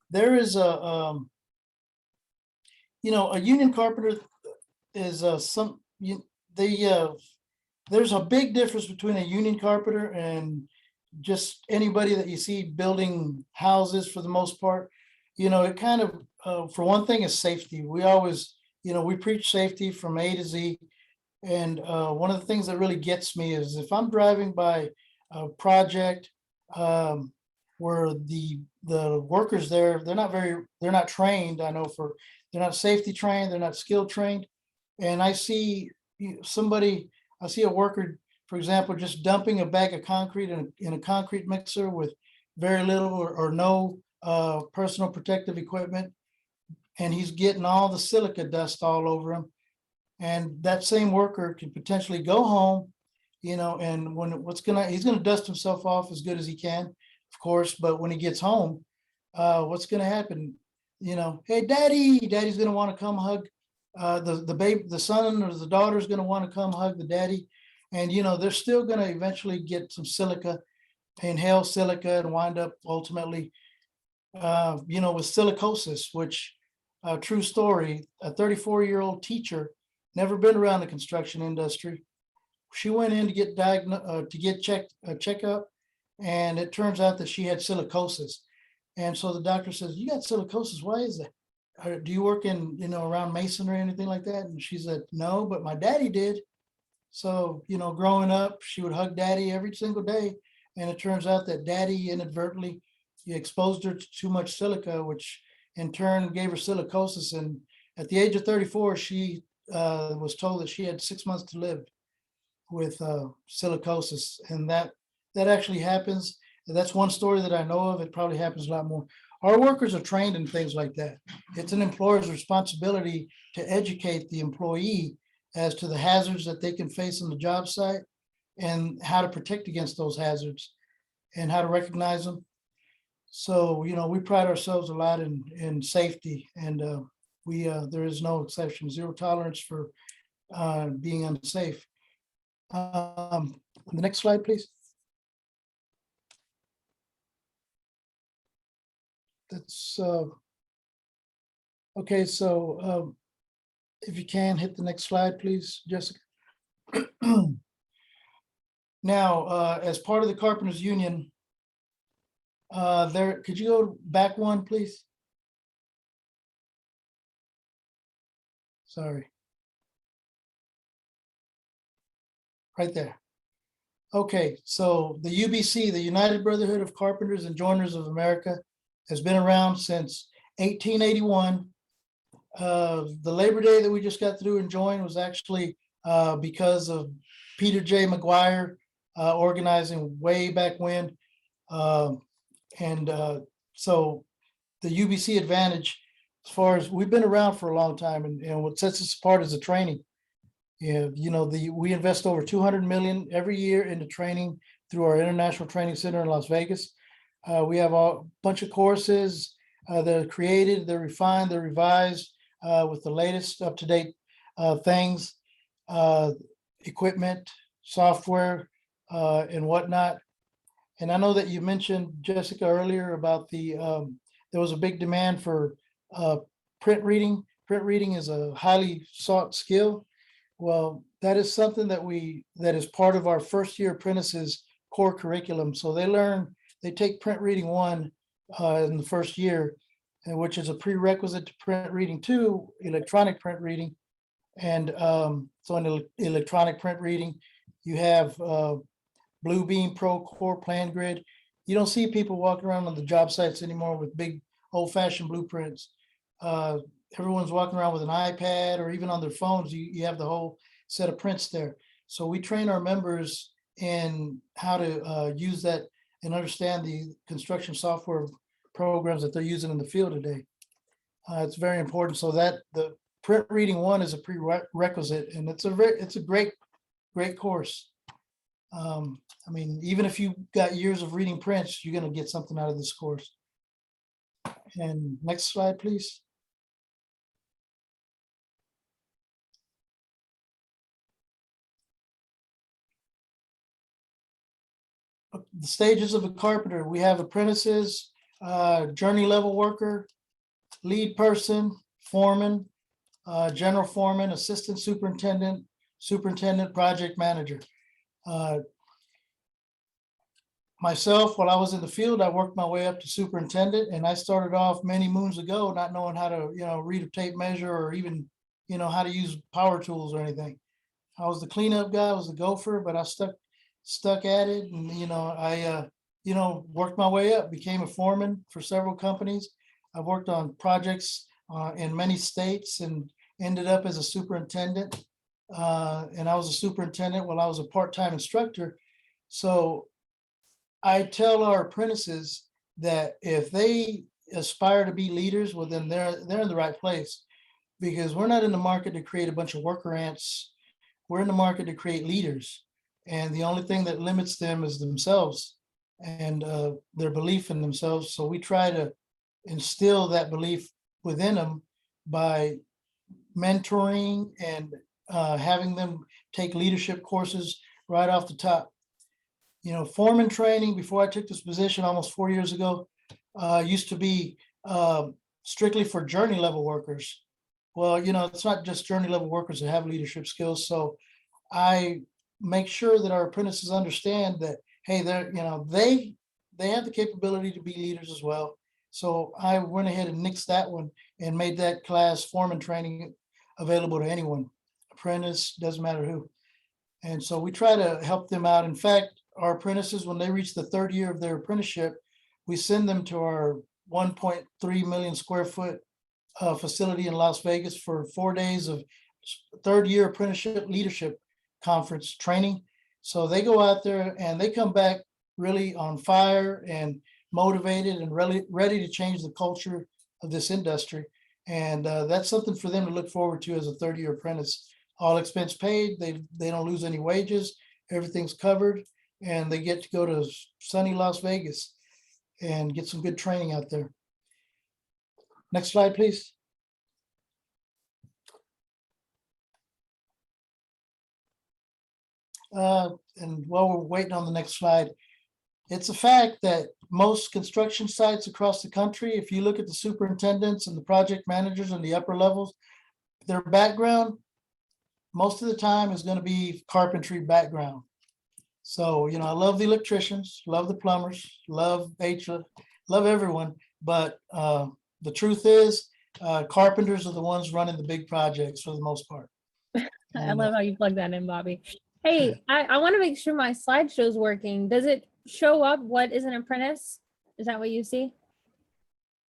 There is a union carpenter is there's a big difference between a union carpenter and just anybody that you see building houses for the most part. It kind of, for one thing, is safety. We always, we preach safety from A to Z. And one of the things that really gets me is if I'm driving by a project where the workers there, they're not trained. I know they're not safety trained, they're not skill trained. And I see I see a worker, for example, just dumping a bag of concrete in a concrete mixer with very little or no personal protective equipment. And he's getting all the silica dust all over him. And that same worker can potentially go home, and he's gonna dust himself off as good as he can, of course, but when he gets home, what's gonna happen? Hey, daddy's gonna want to come hug the baby, the son or the daughter's gonna want to come hug the daddy. And they're still gonna eventually get some silica, inhale silica, and wind up ultimately with silicosis, which true story, a 34-year-old teacher, never been around the construction industry. She went in to get diagnosed, to get checkup, and it turns out that she had silicosis. And so the doctor says, "You got silicosis. Why is that? Do you work in, around masonry or anything like that?" And she said, "No, but my daddy did." So, growing up, she would hug daddy every single day. And it turns out that daddy inadvertently exposed her to too much silica, which in turn gave her silicosis. And at the age of 34, she was told that she had 6 months to live with silicosis. And that actually happens. That's one story that I know of. It probably happens a lot more. Our workers are trained in things like that. It's an employer's responsibility to educate the employee as to the hazards that they can face on the job site and how to protect against those hazards and how to recognize them. So, we pride ourselves a lot in safety, and there is no exception, zero tolerance for being unsafe. The next slide, please. That's okay. So if you can hit the next slide, please, Jessica. Now, as part of the Carpenters Union, could you go back one, please? Sorry. Right there. Okay, so the UBC, the United Brotherhood of Carpenters and Joiners of America, has been around since 1881. The Labor Day that we just got through and joined was actually because of Peter J. McGuire organizing way back when. So the UBC advantage, as far as we've been around for a long time, and what sets us apart is the training. We invest over 200 million every year into training through our International Training Center in Las Vegas. We have a bunch of courses that are created, they're refined, they're revised with the latest up-to-date things, equipment, software, and whatnot. And I know that you mentioned, Jessica, earlier about there was a big demand for print reading. Print reading is a highly sought skill. Well, that is something that is part of our first year apprentices core curriculum. So they take print reading 1 in the first year, which is a prerequisite to print reading 2, electronic print reading. And so in electronic print reading, you have Bluebeam Pro Core Plan Grid. You don't see people walking around on the job sites anymore with big old-fashioned blueprints. everyone's walking around with an iPad or even on their phones, you have the whole set of prints there. So we train our members in how to use that and understand the construction software programs that they're using in the field today. It's very important. So that the print reading one is a prerequisite, and it's a great course. I mean, even if you got years of reading prints, you're going to get something out of this course. And next slide, please. The stages of a carpenter: we have apprentices, journey level worker, lead person, foreman, general foreman, assistant superintendent, superintendent, project manager. Myself, while I was in the field, I worked my way up to superintendent, and I started off many moons ago not knowing how to, read a tape measure or even, how to use power tools or anything. I was the cleanup guy, I was the gopher, but I stuck at it, and I worked my way up, became a foreman for several companies. I've worked on projects in many states and ended up as a superintendent. And I was a superintendent while I was a part-time instructor. So I tell our apprentices that if they aspire to be leaders, well, then they're in the right place, because we're not in the market to create a bunch of worker ants. We're in the market to create leaders. And the only thing that limits them is themselves and their belief in themselves. So we try to instill that belief within them by mentoring and having them take leadership courses right off the top. Foreman training, before I took this position almost 4 years ago, used to be strictly for journey level workers. Well, it's not just journey level workers that have leadership skills. So I make sure that our apprentices understand that, hey, they have the capability to be leaders as well. So I went ahead and nixed that one and made that class, foreman training, available to anyone, apprentice, doesn't matter who. And so we try to help them out. In fact, our apprentices, when they reach the third year of their apprenticeship, we send them to our 1.3 million square foot facility in Las Vegas for 4 days of third year apprenticeship leadership conference training. So they go out there and they come back really on fire and motivated and really ready to change the culture of this industry. And that's something for them to look forward to as a third year apprentice. All expense paid, they don't lose any wages, everything's covered, and they get to go to sunny Las Vegas and get some good training out there. Next slide, please. And while we're waiting on the next slide, it's a fact that most construction sites across the country, if you look at the superintendents and the project managers and the upper levels, their background, most of the time is going to be carpentry background. So, I love the electricians, love the plumbers, love everyone. But the truth is, carpenters are the ones running the big projects for the most part. I love how you plug that in, Bobby. Hey, I want to make sure my slideshow is working. Does it show up what is an apprentice? Is that what you see?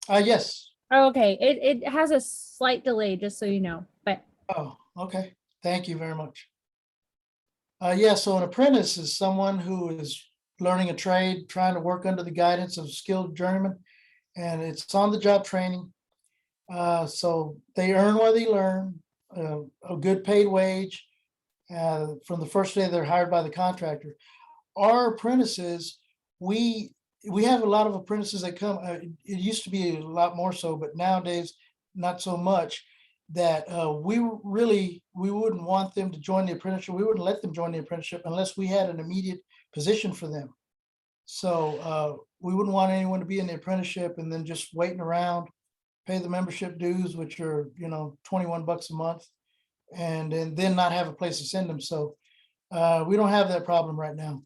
Yes. Oh, okay. It has a slight delay, just so you know. But Oh, okay. Thank you very much. Yeah, so an apprentice is someone who is learning a trade, trying to work under the guidance of skilled journeyman, and it's on the job training. So they earn while they learn, a good paid wage from the first day they're hired by the contractor. Our apprentices, we have a lot of apprentices that come. It used to be a lot more so, but nowadays not so much. That we wouldn't want them to join the apprenticeship. We wouldn't let them join the apprenticeship unless we had an immediate position for them. So we wouldn't want anyone to be in the apprenticeship and then just waiting around, pay the membership dues, which are $21 a month, and then not have a place to send them. So we don't have that problem right now.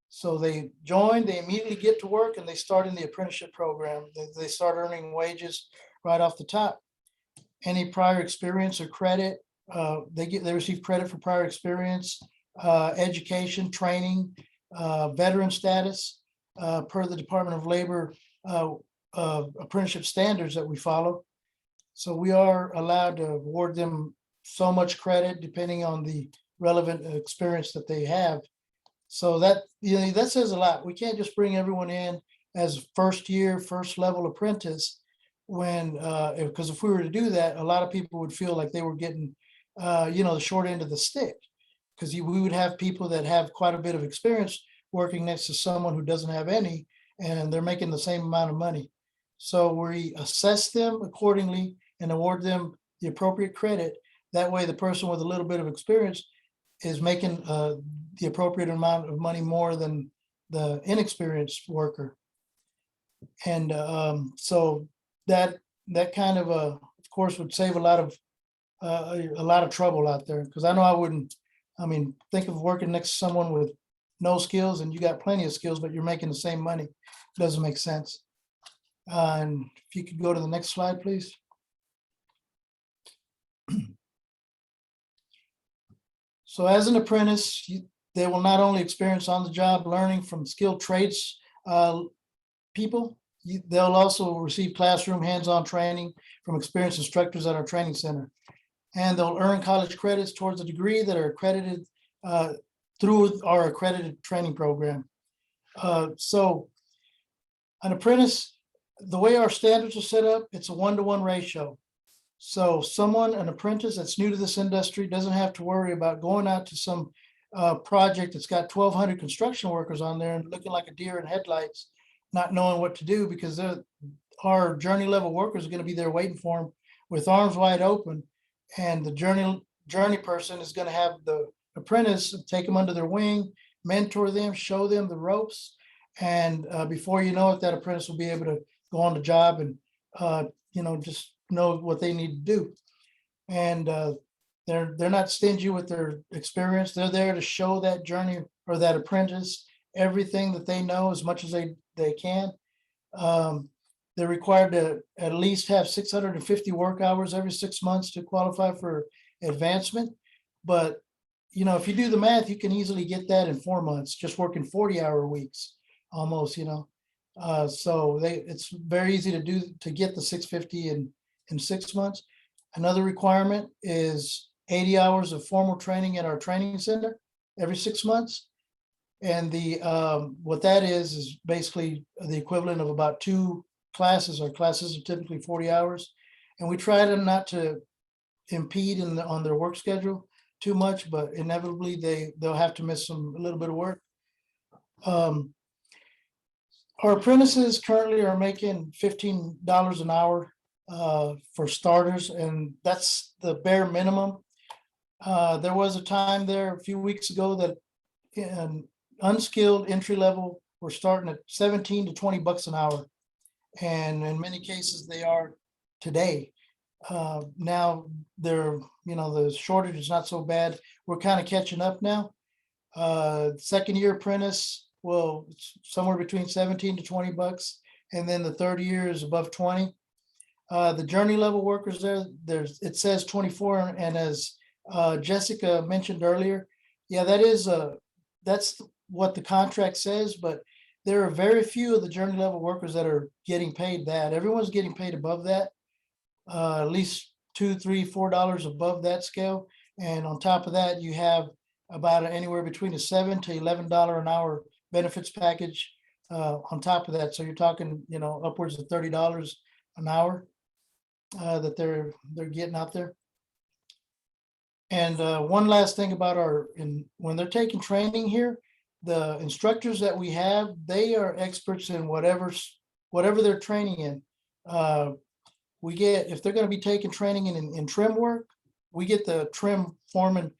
So they join, they immediately get to work, and they start in the apprenticeship program. They start earning wages right off the top. Any prior experience or credit, they receive credit for prior experience, education, training, veteran status, per the Department of Labor apprenticeship standards that we follow. So we are allowed to award them so much credit depending on the relevant experience that they have. So that, that says a lot. We can't just bring everyone in as first year, first level apprentice when, because if we were to do that, a lot of people would feel like they were getting, the short end of the stick. Because we would have people that have quite a bit of experience working next to someone who doesn't have any, and they're making the same amount of money. So we assess them accordingly and award them the appropriate credit. That way, the person with a little bit of experience is making the appropriate amount of money more than the inexperienced worker. And so that kind of course, would save a lot of trouble out there. Because I know I wouldn't. I mean, think of working next to someone with no skills and you got plenty of skills, but you're making the same money. Doesn't make sense. And if you could go to the next slide, please. So as an apprentice, they will not only experience on-the-job learning from skilled trades people, they'll also receive classroom hands-on training from experienced instructors at our training center. And they'll earn college credits towards a degree that are accredited through our accredited training program. So an apprentice, the way our standards are set up, it's a 1-to-1 ratio. So an apprentice that's new to this industry doesn't have to worry about going out to some project that's got 1,200 construction workers on there and looking like a deer in headlights, not knowing what to do, because our journey level workers are going to be there waiting for them with arms wide open. And the journey person is going to have the apprentice take them under their wing, mentor them, show them the ropes. And before you know it, that apprentice will be able to go on the job and, just know what they need to do. And they're not stingy with their experience. They're there to show that journey or that apprentice everything that they know as much as they can. They're required to at least have 650 work hours every 6 months to qualify for advancement. But, if you do the math, you can easily get that in 4 months, just working 40-hour weeks almost, so it's very easy to get the 650 in 6 months. Another requirement is 80 hours of formal training at our training center every 6 months. And what that is basically the equivalent of about 2 classes. Our classes are typically 40 hours. And we try to not to impede on their work schedule too much, but inevitably they'll have to miss a little bit of work. Our apprentices currently are making $15 an hour for starters, and that's the bare minimum. There was a time there a few weeks ago that unskilled entry level were starting at 17 to 20 bucks an hour. And in many cases they are today. Now the shortage is not so bad. We're kind of catching up now. Second year apprentice, well, it's somewhere between 17 to 20 bucks. And then the third year is above 20. The journey level workers it says 24. And as Jessica mentioned earlier, yeah, that's what the contract says, but there are very few of the journey level workers that are getting paid that. Everyone's getting paid above that, at least $2, $3, $4 above that scale. And on top of that, you have about anywhere between a $7 to $11 an hour benefits package on top of that. So you're talking, upwards of $30 an hour that they're getting out there. And one last thing about when they're taking training here, the instructors that we have, they are experts in whatever they're training in. If they're going to be taking training in trim work, we get the trim foreman.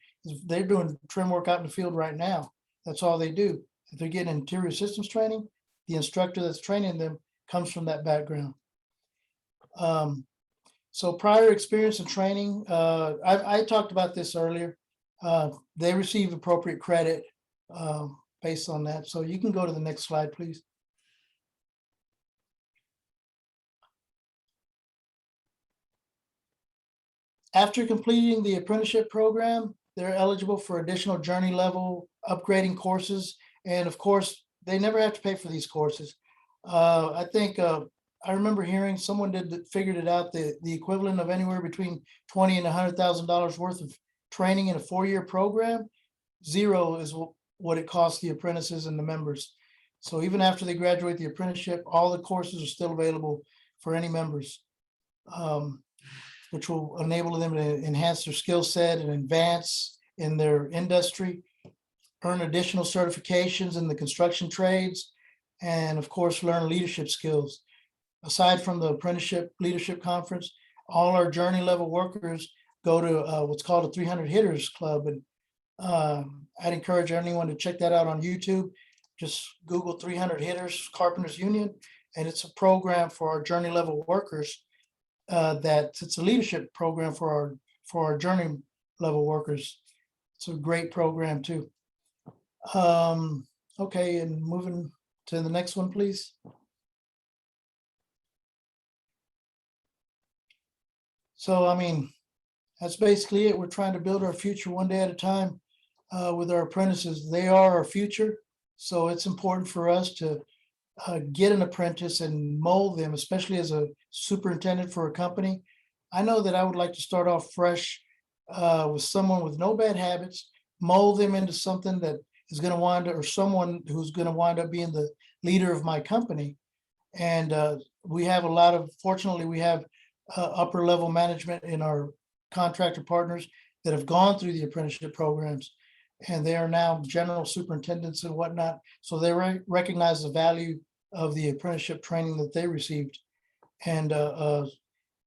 They're doing trim work out in the field right now. That's all they do. If they're getting interior systems training, the instructor that's training them comes from that background. So prior experience and training, I talked about this earlier. They receive appropriate credit based on that. So you can go to the next slide, please. After completing the apprenticeship program, they're eligible for additional journey level upgrading courses. And of course, they never have to pay for these courses. I think I remember hearing someone figured it out, the equivalent of anywhere between $20,000 and $100,000 worth of training in a 4-year program. Zero is what it costs the apprentices and the members. So even after they graduate the apprenticeship, all the courses are still available for any members, which will enable them to enhance their skill set and advance in their industry, earn additional certifications in the construction trades, and of course, learn leadership skills. Aside from the Apprenticeship Leadership Conference, all our journey level workers go to what's called a 300 Hitters Club. And I'd encourage anyone to check that out on YouTube. Just Google 300 Hitters Carpenters Union, and it's a program for our journey level workers. It's a leadership program for our journey level workers. It's a great program too. Okay, and moving to the next one, please. So, I mean, that's basically it. We're trying to build our future one day at a time with our apprentices. They are our future. So it's important for us to get an apprentice and mold them, especially as a superintendent for a company. I know that I would like to start off fresh with someone with no bad habits, mold them into something that is going to wind up, or someone who's going to wind up being the leader of my company. And fortunately, we have upper level management in our contractor partners that have gone through the apprenticeship programs, and they are now general superintendents and whatnot. So they recognize the value of the apprenticeship training that they received. And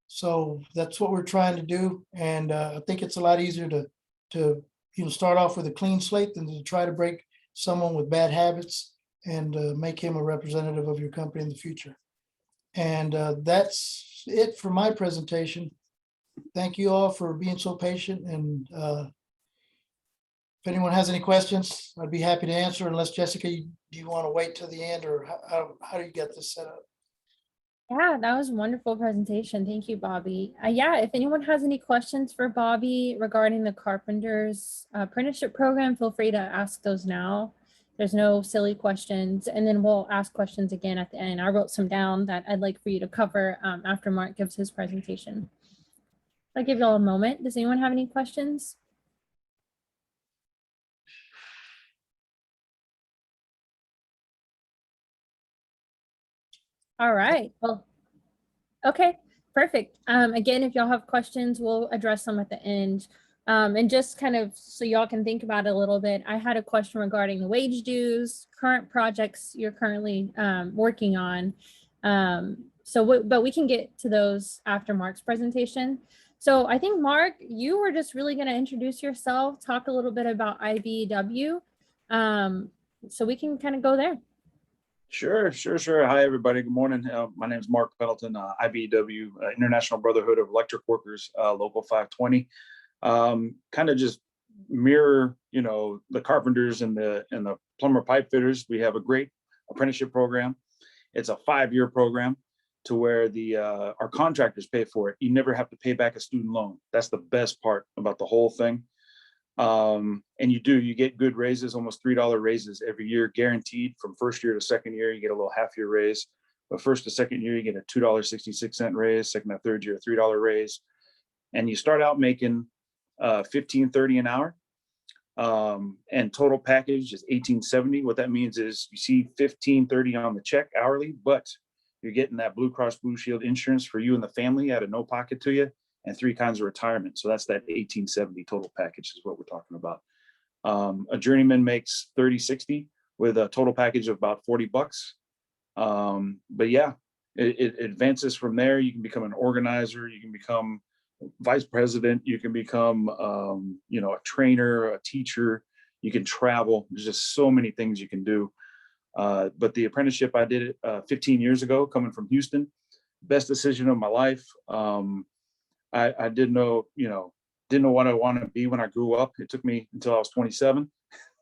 so that's what we're trying to do. And I think it's a lot easier to start off with a clean slate than to try to break someone with bad habits and make him a representative of your company in the future. And that's it for my presentation. Thank you all for being so patient. And if anyone has any questions, I'd be happy to answer, unless Jessica, do you want to wait till the end, or how do you get this set up? Yeah, that was a wonderful presentation. Thank you, Bobby. Yeah, if anyone has any questions for Bobby regarding the Carpenter's apprenticeship program, feel free to ask those now. There's no silly questions, and then we'll ask questions again at the end. I wrote some down that I'd like for you to cover after Mark gives his presentation. I'll give y'all a moment. Does anyone have any questions? All right. Well, okay, perfect. Again, if y'all have questions, we'll address them at the end. And just kind of so y'all can think about it a little bit, I had a question regarding the wage dues, current projects you're currently working on. But we can get to those after Mark's presentation. So I think, Mark, you were just really going to introduce yourself, talk a little bit about IBEW. So we can kind of go there. Sure. Hi, everybody. Good morning. My name is Mark Pendleton, IBEW, International Brotherhood of Electric Workers, Local 520. Kind of just mirror, the carpenters and the plumber pipe fitters. We have a great apprenticeship program. It's a 5-year program to where our contractors pay for it. You never have to pay back a student loan. That's the best part about the whole thing. And you get good raises, almost $3 raises every year, guaranteed. From first year to second year, you get a little half-year raise. But first to second year, you get a $2.66 raise. Second to third year, a $3 raise. And you start out making $15.30 an hour. And total package is $18.70. What that means is you see $15.30 on the check hourly, but you're getting that Blue Cross Blue Shield insurance for you and the family out of no pocket to you, and 3 kinds of retirement. So that's that $18.70 total package is what we're talking about. A journeyman makes $30.60 with a total package of about $40. But yeah, it advances from there. You can become an organizer, you can become vice president, you can become a trainer, a teacher, you can travel. There's just so many things you can do. But the apprenticeship, I did it 15 years ago, coming from Houston. Best decision of my life. I didn't know what I wanted to be when I grew up. It took me until I was 27.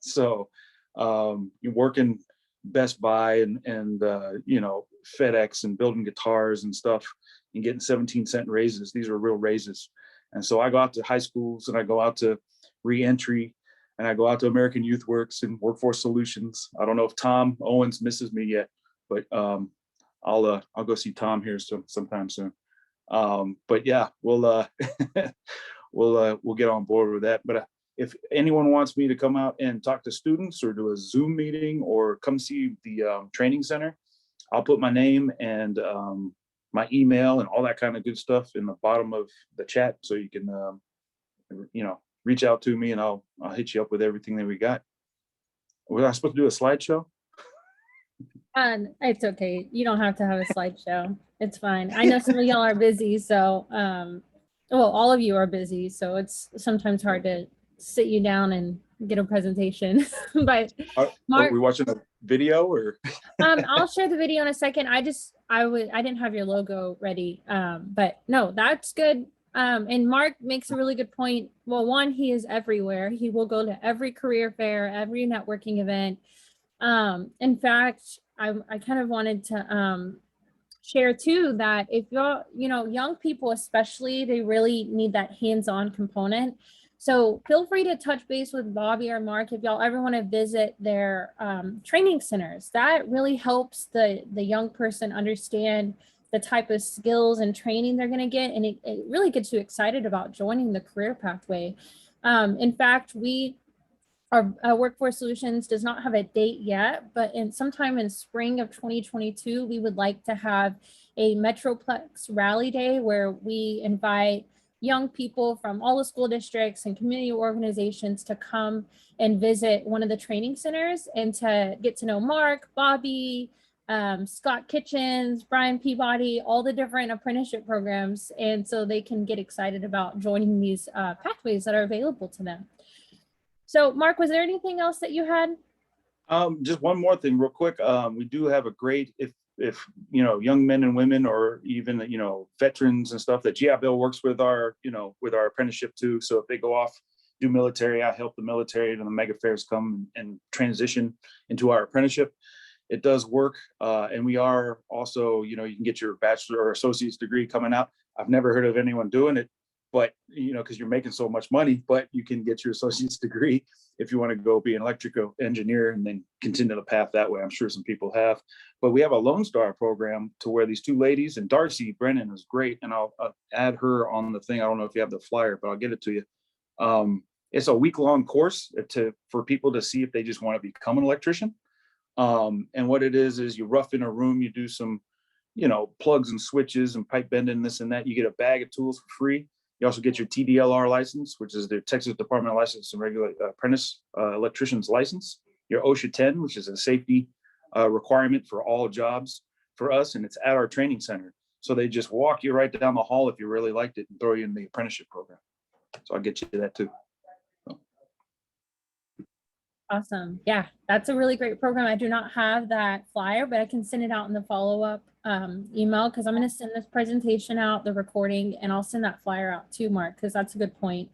So you're working Best Buy and FedEx and building guitars and stuff and getting 17-cent raises. These are real raises. And so I go out to high schools and I go out to reentry and I go out to American Youth Works and Workforce Solutions. I don't know if Tom Owens misses me yet, but I'll go see Tom here sometime soon. But yeah, we'll we'll get on board with that. But if anyone wants me to come out and talk to students or do a Zoom meeting or come see the training center, I'll put my name and my email and all that kind of good stuff in the bottom of the chat, so you can reach out to me, and I'll hit you up with everything that we got. Was I supposed to do a slideshow? It's okay. You don't have to have a slideshow. It's fine. I know some of y'all are busy, so well, all of you are busy, so it's sometimes hard to sit you down and get a presentation. But Are Mark, we watching a video or? I'll share the video in a second. I didn't have your logo ready. But no, that's good. And Mark makes a really good point. Well, one, he is everywhere. He will go to every career fair, every networking event. In fact, I kind of wanted to share too that if you're, young people especially, they really need that hands-on component. So feel free to touch base with Bobby or Mark if y'all ever want to visit their training centers. That really helps the young person understand the type of skills and training they're going to get. And it really gets you excited about joining the career pathway. In fact, our Workforce Solutions does not have a date yet, but sometime in spring of 2022, we would like to have a Metroplex Rally Day where we invite young people from all the school districts and community organizations to come and visit one of the training centers and to get to know Mark, Bobby, Scott Kitchens, Brian Peabody, all the different apprenticeship programs. And so they can get excited about joining these pathways that are available to them. So Mark, was there anything else that you had? Just one more thing real quick. We do have a great, if young men and women or even, veterans and stuff, that GIBL works with our apprenticeship too. So if they go off, do military, I help the military and the mega fairs come and transition into our apprenticeship. It does work. And we are also, you can get your bachelor or associate's degree coming out. I've never heard of anyone doing it, but, because you're making so much money, but you can get your associate's degree if you want to go be an electrical engineer and then continue the path that way. I'm sure some people have, but we have a Lone Star program to where these two ladies, and Darcy Brennan is great. And I'll add her on the thing. I don't know if you have the flyer, but I'll get it to you. It's a week-long course for people to see if they just want to become an electrician. And what it is you rough in a room, you do some, plugs and switches and pipe bending, this and that. You get a bag of tools for free. You also get your TDLR license, which is the Texas Department of License and Regulate Apprentice Electrician's license. Your OSHA 10, which is a safety requirement for all jobs for us, and it's at our training center. So they just walk you right down the hall if you really liked it and throw you in the apprenticeship program. So I'll get you that too. Awesome. Yeah, that's a really great program. I do not have that flyer, but I can send it out in the follow-up email, because I'm going to send this presentation out, the recording, and I'll send that flyer out too, Mark, because that's a good point.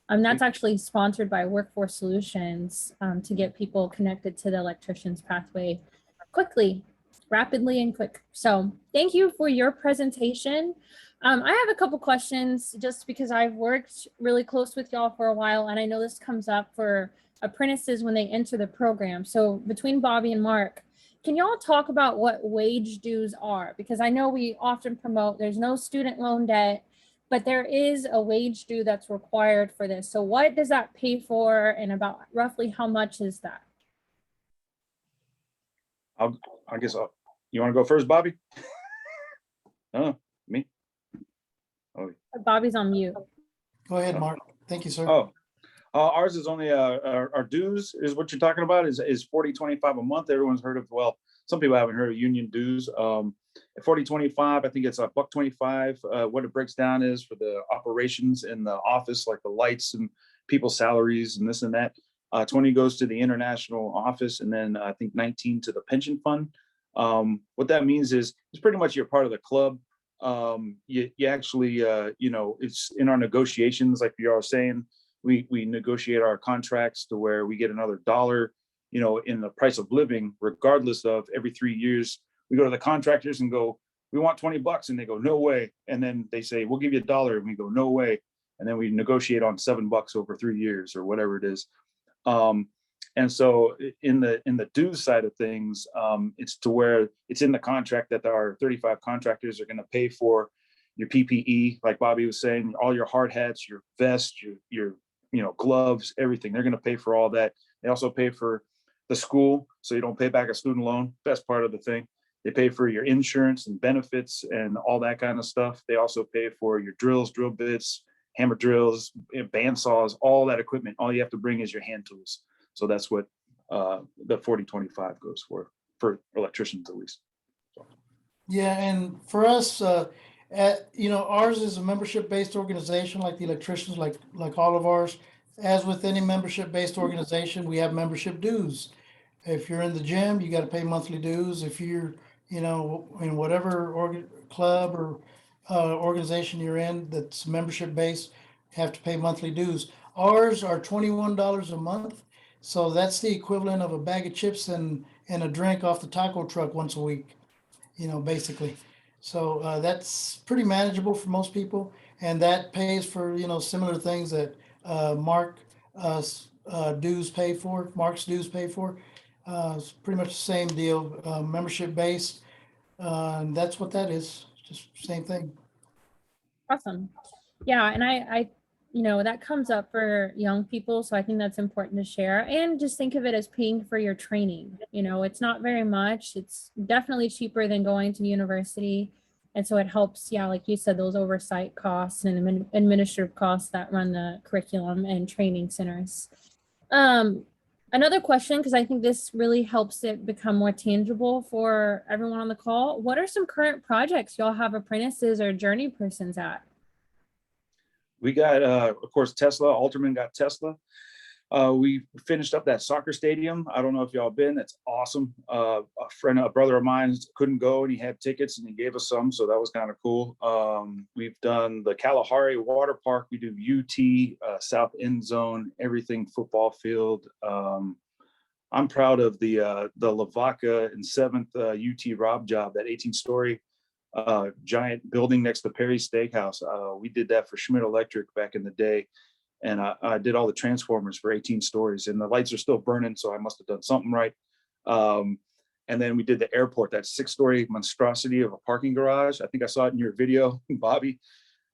That's actually sponsored by Workforce Solutions to get people connected to the electrician's pathway quickly, rapidly and quick. So thank you for your presentation. I have a couple questions just because I've worked really close with y'all for a while, and I know this comes up for apprentices when they enter the program. So between Bobby and Mark, can y'all talk about what wage dues are? Because I know we often promote there's no student loan debt, but there is a wage due that's required for this. So what does that pay for, and about roughly how much is that? I guess you want to go first, Bobby? Me? Oh. Bobby's on mute. Go ahead, Mark. Thank you, sir. Oh, ours is only our dues is what you're talking about is $40.25 a month. Everyone's heard of, well, some people haven't heard of union dues. At $40.25, I think it's $1.25. What it breaks down is for the operations in the office, like the lights and people's salaries and this and that. 20 goes to the international office, and then I think 19 to the pension fund. What that means is it's pretty much you're part of the club. You actually, it's in our negotiations, like you are saying, we negotiate our contracts to where we get another dollar, in the price of living, regardless of every 3 years. We go to the contractors and go, we want $20, and they go, no way. And then they say, we'll give you $1, and we go, no way. And then we negotiate on $7 over 3 years or whatever it is. And so in the dues side of things, it's to where it's in the contract that our 35 contractors are going to pay for your PPE, like Bobby was saying, all your hard hats, your vest, your gloves, everything. They're going to pay for all that. They also pay for the school, so you don't pay back a student loan. Best part of the thing. They pay for your insurance and benefits and all that kind of stuff. They also pay for your drills, drill bits, hammer drills, bandsaws, all that equipment. All you have to bring is your hand tools. So that's what the 4025 goes for electricians at least. So. Yeah, and for us, ours is a membership-based organization like the electricians, like all of ours. As with any membership-based organization, we have membership dues. If you're in the gym, you got to pay monthly dues. If you're, in whatever club or organization you're in that's membership-based, you have to pay monthly dues. Ours are $21 a month. So that's the equivalent of a bag of chips and a drink off the taco truck once a week, basically. So that's pretty manageable for most people. And that pays for, similar things that Mark's dues pay for. It's pretty much the same deal, membership based. And that's what that is, just same thing. Awesome. Yeah, and I that comes up for young people, so I think that's important to share. And just think of it as paying for your training. It's not very much. It's definitely cheaper than going to university. And so it helps, like you said, those oversight costs and administrative costs that run the curriculum and training centers. Another question, because I think this really helps it become more tangible for everyone on the call. What are some current projects y'all have apprentices or journey persons at? We got, of course, Tesla. Alterman got Tesla. We finished up that soccer stadium. I don't know if y'all been. That's awesome. A brother of mine couldn't go, and he had tickets, and he gave us some, so that was kind of cool. We've done the Kalahari Water Park. We do UT, South End Zone, everything football field. I'm proud of the Lavaca and 7th UT Rob job, that 18-story giant building next to Perry's Steakhouse. We did that for Schmidt Electric back in the day. And I did all the transformers for 18 stories, and the lights are still burning, so I must have done something right. And then we did the airport, that 6-story monstrosity of a parking garage. I think I saw it in your video, Bobby.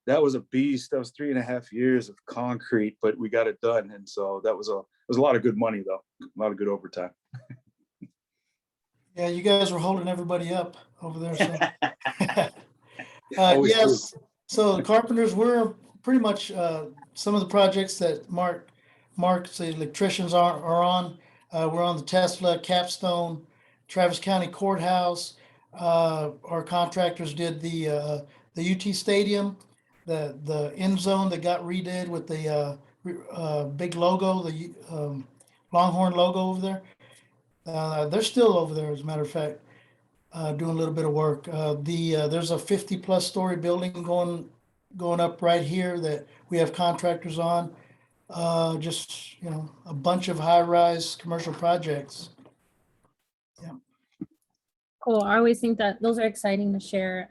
That was a beast. That was 3.5 years of concrete, but we got it done. And so it was a lot of good money, though. A lot of good overtime. Yeah, you guys were holding everybody up over there. So. Yes. So the Carpenters, we're pretty much some of the projects that Mark's the electricians are on. We're on the Tesla, Capstone, Travis County Courthouse. Our contractors did the UT Stadium, the end zone that got redid with the big logo, the Longhorn logo over there. They're still over there, as a matter of fact, doing a little bit of work. There's a 50+ story building going up right here that we have contractors on. Just a bunch of high-rise commercial projects. Yeah. Cool. I always think that those are exciting to share.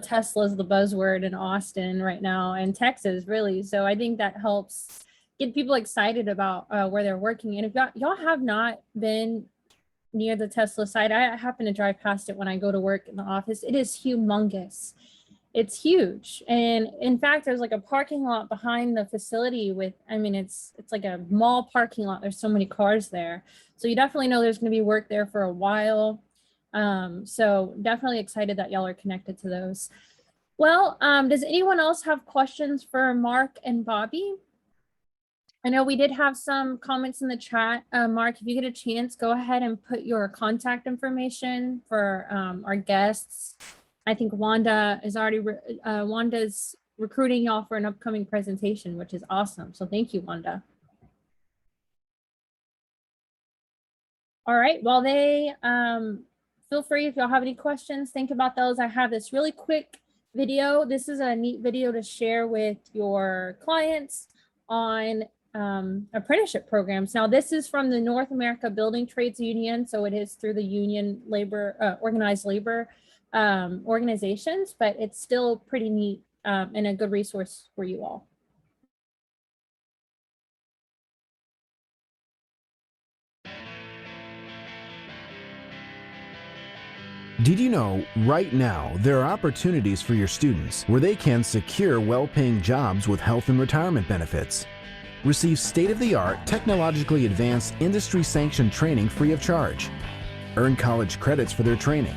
Tesla's the buzzword in Austin right now, and Texas, really. So I think that helps get people excited about where they're working. And if y'all have not been near the Tesla site, I happen to drive past it when I go to work in the office. It is humongous. It's huge. And in fact, there's like a parking lot behind the facility it's like a mall parking lot. There's so many cars there. So you definitely know there's going to be work there for a while. So definitely excited that y'all are connected to those. Well, does anyone else have questions for Mark and Bobby? I know we did have some comments in the chat. Mark, if you get a chance, go ahead and put your contact information for our guests. I think Wanda is Wanda's recruiting y'all for an upcoming presentation, which is awesome. So thank you, Wanda. All right, well, feel free if y'all have any questions, think about those. I have this really quick video. This is a neat video to share with your clients on apprenticeship programs. Now, this is from the North America Building Trades Union, so it is through the union labor, organized labor organizations, but it's still pretty neat and a good resource for you all. Did you know right now there are opportunities for your students where they can secure well-paying jobs with health and retirement benefits? Receive state-of-the-art, technologically advanced, industry-sanctioned training free of charge. Earn college credits for their training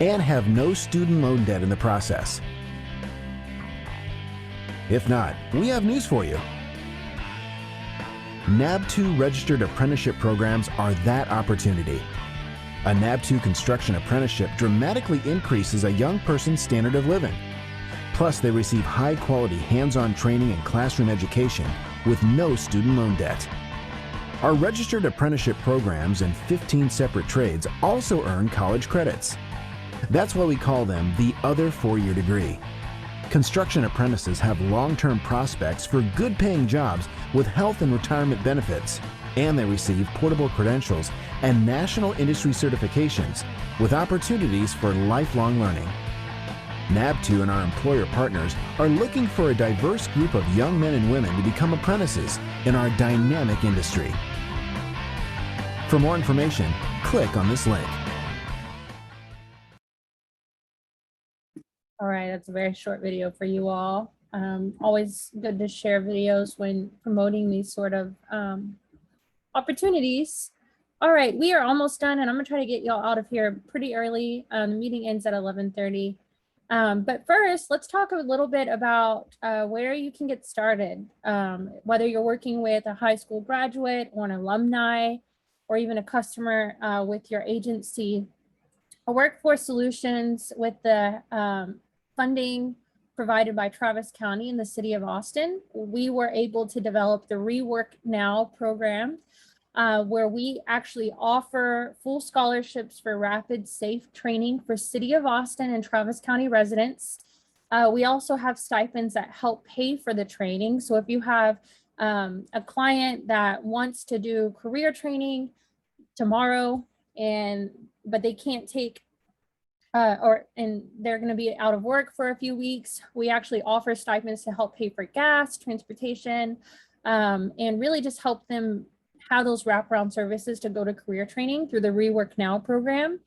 and have no student loan debt in the process. If not, we have news for you. NAB2 registered apprenticeship programs are that opportunity. A NAB2 construction apprenticeship dramatically increases a young person's standard of living. Plus, they receive high-quality hands-on training and classroom education with no student loan debt. Our registered apprenticeship programs in 15 separate trades also earn college credits. That's why we call them the other four-year degree. Construction apprentices have long-term prospects for good-paying jobs with health and retirement benefits, and they receive portable credentials and national industry certifications with opportunities for lifelong learning. NAB2 and our employer partners are looking for a diverse group of young men and women to become apprentices in our dynamic industry. For more information, click on this link. All right, that's a very short video for you all. Always good to share videos when promoting these sort of opportunities. All right, we are almost done, and I'm gonna try to get y'all out of here pretty early. The meeting ends at 11:30. But first, let's talk a little bit about where you can get started. Whether you're working with a high school graduate or an alumni, or even a customer with your agency. Workforce Solutions, with the funding provided by Travis County in the city of Austin, we were able to develop the Rework Now program, where we actually offer full scholarships for rapid, safe training for City of Austin and Travis County residents. We also have stipends that help pay for the training. So if you have a client that wants to do career training tomorrow, but they can't take and they're going to be out of work for a few weeks, we actually offer stipends to help pay for gas, transportation, and really just help them have those wraparound services to go to career training through the Rework Now program.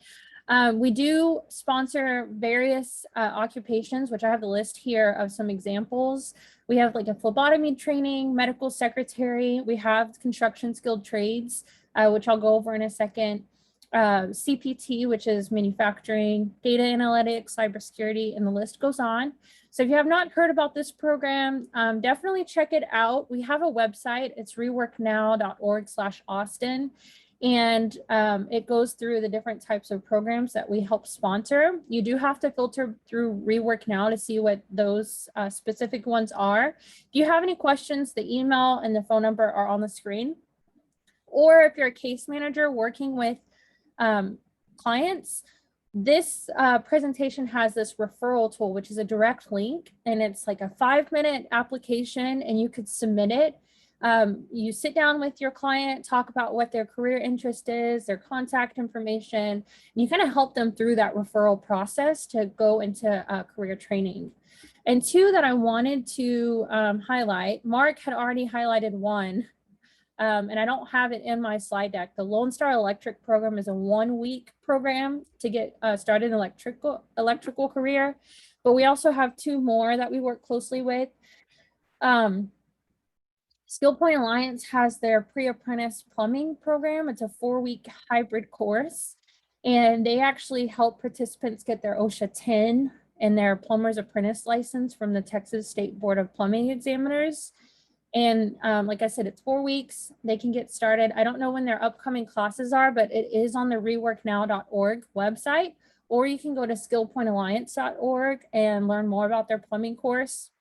We do sponsor various occupations, which I have the list here of some examples. We have like a phlebotomy training, medical secretary. We have construction skilled trades, which I'll go over in a second. CPT, which is manufacturing, data analytics, cybersecurity, and the list goes on. So if you have not heard about this program, definitely check it out. We have a website. It's reworknow.org/Austin. And it goes through the different types of programs that we help sponsor. You do have to filter through Rework Now to see what those specific ones are. If you have any questions, the email and the phone number are on the screen. Or if you're a case manager working with clients, this presentation has this referral tool, which is a direct link, and it's like a 5-minute application, and you could submit it. You sit down with your client, talk about what their career interest is, their contact information, and you kind of help them through that referral process to go into career training. And two that I wanted to highlight, Mark had already highlighted one, and I don't have it in my slide deck. The Lone Star Electric program is a 1-week program to get started in electrical career, but we also have 2 more that we work closely with. Skill Point Alliance has their Pre-Apprentice plumbing program. It's a 4-week hybrid course, and they actually help participants get their OSHA 10 and their Plumbers Apprentice license from the Texas State Board of Plumbing Examiners. And like I said, it's 4 weeks. They can get started. I don't know when their upcoming classes are, but it is on the reworknow.org website, or you can go to skillpointalliance.org and learn more about their plumbing course.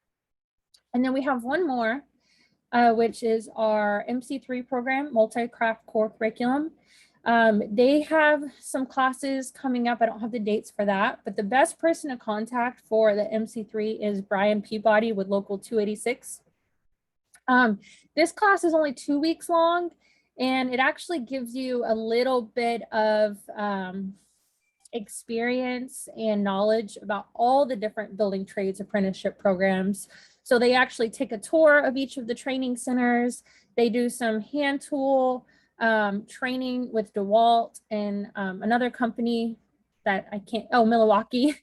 And then we have one more, which is our MC3 program, multi-craft core curriculum. They have some classes coming up. I don't have the dates for that, but the best person to contact for the MC3 is Brian Peabody with Local 286. This class is only 2 weeks long, and it actually gives you a little bit of experience and knowledge about all the different building trades apprenticeship programs. So they actually take a tour of each of the training centers. They do some hand tool training with DeWalt and another company that I can't, oh, Milwaukee.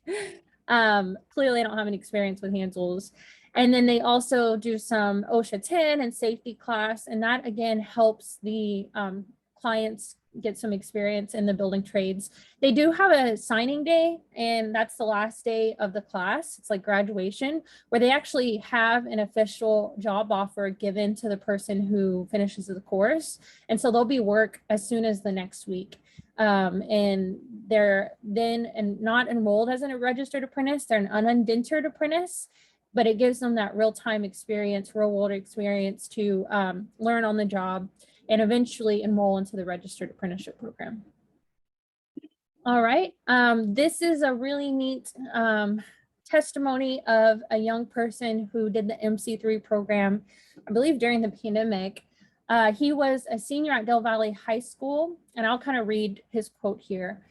Clearly I don't have any experience with hand tools. And then they also do some OSHA 10 and safety class. And that again helps the clients get some experience in the building trades. They do have a signing day, and that's the last day of the class. It's like graduation, where they actually have an official job offer given to the person who finishes the course. And so there'll be work as soon as the next week. And they're then and not enrolled as a registered apprentice, they're an unindentured apprentice, but it gives them that real-time experience, real-world experience to learn on the job and eventually enroll into the registered apprenticeship program. All right, this is a really neat testimony of a young person who did the MC3 program, I believe during the pandemic. He was a senior at Del Valle High School, and I'll kind of read his quote here.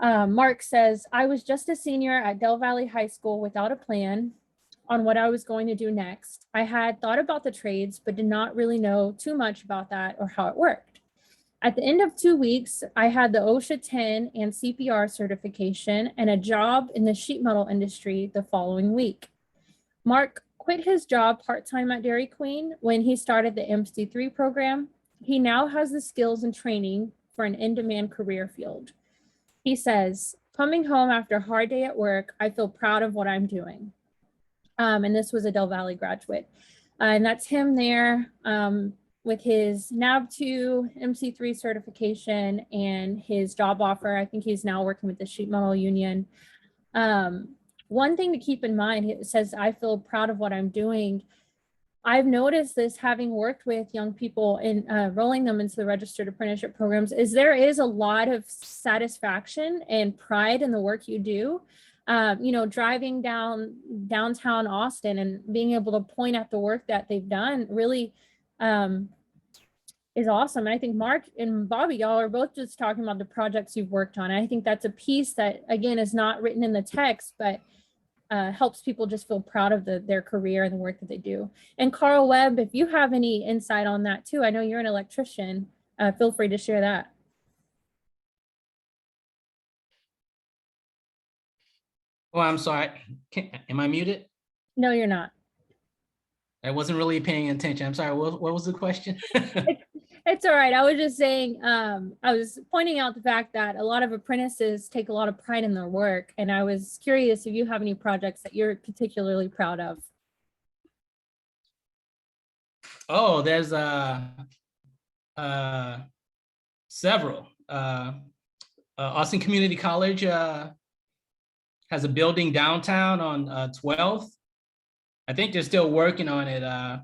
Mark says, "I was just a senior at Del Valle High School without a plan on what I was going to do next. I had thought about the trades, but did not really know too much about that or how it worked. At the end of 2 weeks, I had the OSHA 10 and CPR certification and a job in the sheet metal industry the following week. Mark quit his job part-time at Dairy Queen when he started the MC3 program. He now has the skills and training for an in-demand career field. He says, coming home after a hard day at work, I feel proud of what I'm doing." And this was a Del Valle graduate. And that's him there with his NAV2 MC3 certification and his job offer. I think he's now working with the sheet metal union. One thing to keep in mind, it says, I feel proud of what I'm doing. I've noticed this having worked with young people in rolling them into the registered apprenticeship programs, is there is a lot of satisfaction and pride in the work you do. You know, driving downtown Austin and being able to point at the work that they've done really is awesome. And I think Mark and Bobby, y'all are both just talking about the projects you've worked on. And I think that's a piece that, again, is not written in the text, but helps people just feel proud of their career and the work that they do. And Carl Webb, if you have any insight on that too, I know you're an electrician, feel free to share that. Oh, I'm sorry. Am I muted? No, you're not. I wasn't really paying attention. I'm sorry. What was the question? It's all right. I was just saying, I was pointing out the fact that a lot of apprentices take a lot of pride in their work. And I was curious if you have any projects that you're particularly proud of. Oh, there's several. Austin Community College has a building downtown on 12th. I think they're still working on it, and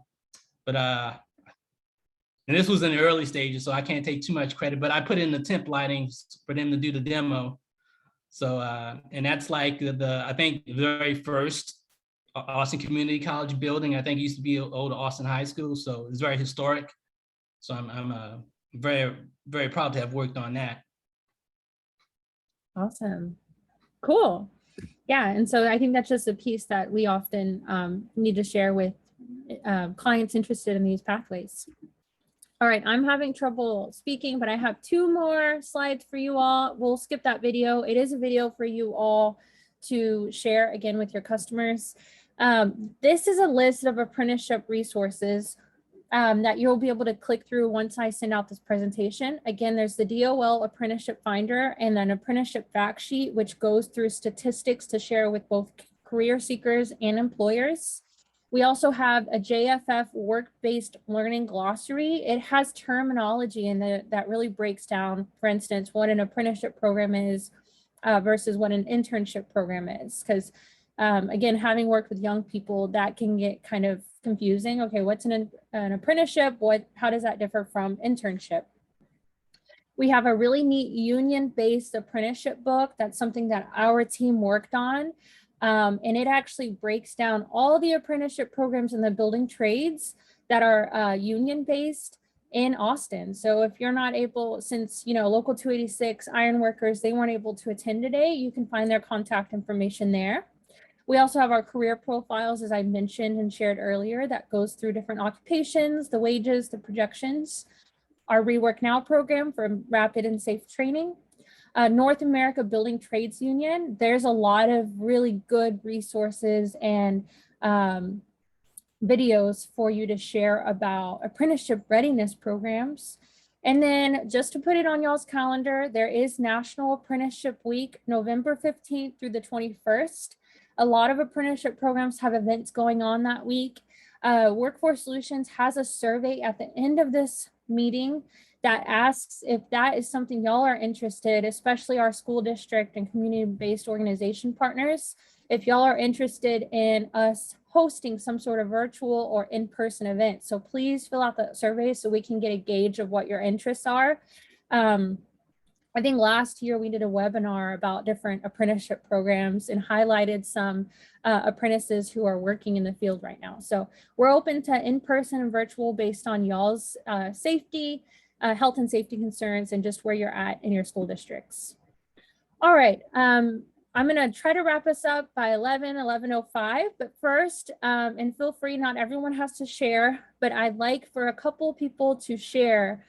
this was in the early stages, so I can't take too much credit, but I put in the temp lighting for them to do the demo. So, and that's like I think the very first Austin Community College building. I think it used to be old Austin High School, so it's very historic. So I'm very, very proud to have worked on that. Awesome. Cool. Yeah, and so I think that's just a piece that we often need to share with clients interested in these pathways. All right, I'm having trouble speaking, but I have 2 more slides for you all. We'll skip that video. It is a video for you all to share again with your customers. This is a list of apprenticeship resources that you'll be able to click through once I send out this presentation. Again, there's the DOL Apprenticeship Finder and then Apprenticeship Fact Sheet, which goes through statistics to share with both career seekers and employers. We also have a JFF work-based learning glossary. It has terminology in it that really breaks down, for instance, what an apprenticeship program is versus what an internship program is. Because again, having worked with young people, that can get kind of confusing. Okay, what's an apprenticeship? How does that differ from internship? We have a really neat union-based apprenticeship book. That's something that our team worked on. And it actually breaks down all the apprenticeship programs in the building trades that are union-based in Austin. So if you're not able, since, you know, Local 286 ironworkers, they weren't able to attend today, you can find their contact information there. We also have our career profiles, as I mentioned and shared earlier, that goes through different occupations, the wages, the projections. Our Rework Now program for rapid and safe training. North America Building Trades Union. There's a lot of really good resources and videos for you to share about apprenticeship readiness programs. And then just to put it on y'all's calendar, there is National Apprenticeship Week, November 15th through the 21st. A lot of apprenticeship programs have events going on that week. Workforce Solutions has a survey at the end of this meeting that asks if that is something y'all are interested, especially our school district and community-based organization partners. If y'all are interested in us hosting some sort of virtual or in-person event. So please fill out the survey so we can get a gauge of what your interests are. I think last year we did a webinar about different apprenticeship programs and highlighted some apprentices who are working in the field right now. So we're open to in-person and virtual based on y'all's safety, health and safety concerns, and just where you're at in your school districts. All right, I'm gonna try to wrap us up by 11:05, but first, and feel free, not everyone has to share, but I'd like for a couple people to share,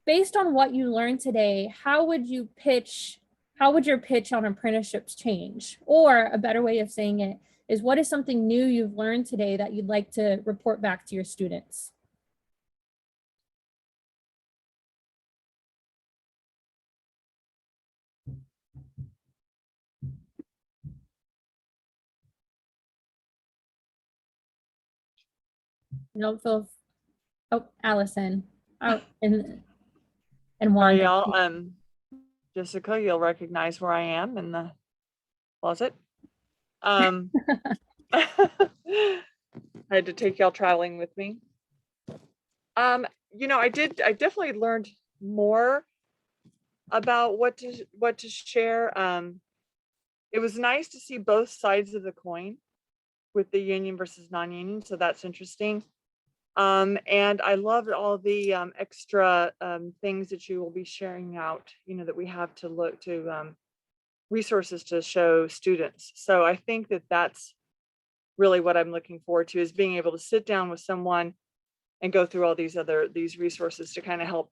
based on what you learned today, how would your pitch on apprenticeships change? Or a better way of saying it is, what is something new you've learned today that you'd like to report back to your students? Don't feel, oh, Allison. Oh, and Sorry, Wanda. y'all. Jessica, you'll recognize where I am in the closet. I had to take y'all traveling with me. You know, I definitely learned more about what to share. It was nice to see both sides of the coin with the union versus non-union, so that's interesting. And I loved all the extra things that you will be sharing out, you know, that we have to look to resources to show students. So I think that that's really what I'm looking forward to, is being able to sit down with someone and go through all these resources to kind of help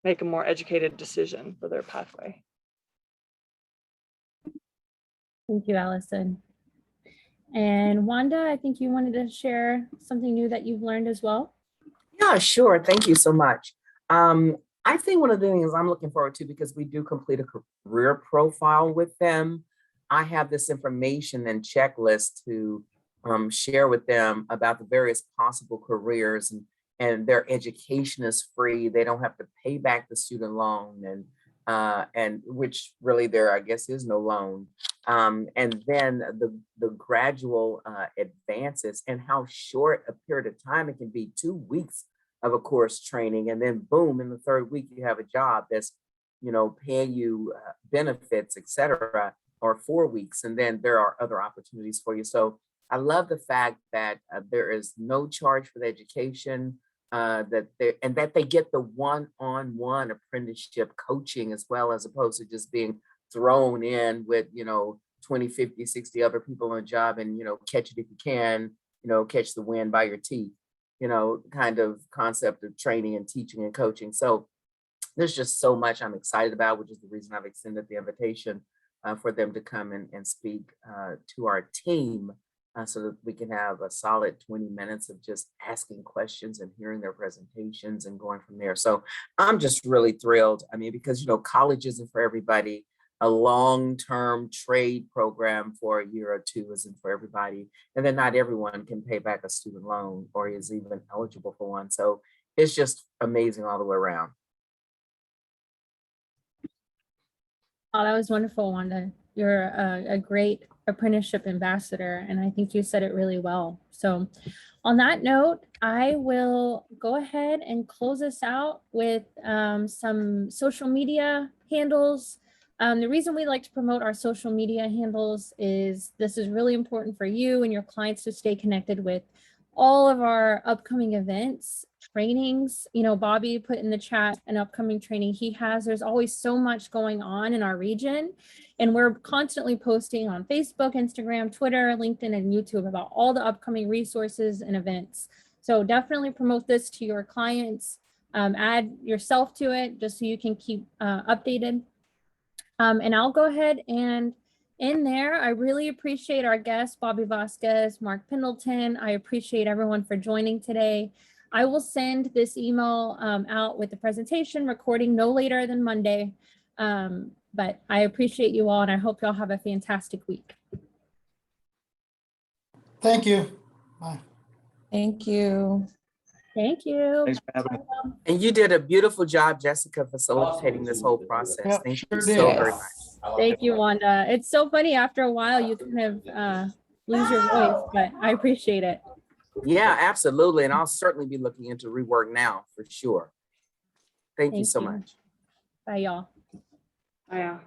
make a more educated decision for their pathway. Thank you, Allison. And Wanda, I think you wanted to share something new that you've learned as well. Yeah, sure. Thank you so much. I think one of the things I'm looking forward to, because we do complete a career profile with them, I have this information and checklist to share with them about the various possible careers, and their education is free. They don't have to pay back the student loan, and which really there, I guess, is no loan. And then the gradual advances, and how short a period of time it can be, 2 weeks of a course training, and then boom, in the third week you have a job that's, you know, paying you benefits, etc., or 4 weeks, and then there are other opportunities for you. So I love the fact that there is no charge for the education, that they get the one-on-one apprenticeship coaching as well, as opposed to just being thrown in with, you know, 20, 50, 60 other people on a job, and, you know, catch it if you can, you know, catch the wind by your teeth, you know, kind of concept of training and teaching and coaching. So there's just so much I'm excited about, which is the reason I've extended the invitation for them to come and speak to our team, so that we can have a solid 20 minutes of just asking questions and hearing their presentations and going from there. So I'm just really thrilled. I mean, because, you know, college isn't for everybody. A long-term trade program for a year or two isn't for everybody. And then not everyone can pay back a student loan or is even eligible for one. So it's just amazing all the way around. Oh, that was wonderful, Wanda. You're a great apprenticeship ambassador, and I think you said it really well. So on that note, I will go ahead and close us out with some social media handles. The reason we like to promote our social media handles is this is really important for you and your clients to stay connected with all of our upcoming events, trainings. You know, Bobby put in the chat an upcoming training he has. There's always so much going on in our region, and we're constantly posting on Facebook, Instagram, Twitter, LinkedIn, and YouTube about all the upcoming resources and events. So definitely promote this to your clients, add yourself to it just so you can keep updated. And I'll go ahead and in there, I really appreciate our guests, Bobby Vasquez, Mark Pendleton. I appreciate everyone for joining today. I will send this email out with the presentation recording no later than Monday. But I appreciate you all and I hope y'all have a fantastic week. Thank you. Bye. Thank you. Thank you. Thanks for having me. And you did a beautiful job, Jessica, facilitating this whole process. Yep, Thank sure you did. so very much. Thank you, Wanda. It's so funny after a while you kind of lose your voice, but I appreciate it. Yeah, absolutely. And I'll certainly be looking into rework now for sure. Thank you so much. Bye, y'all. Yeah.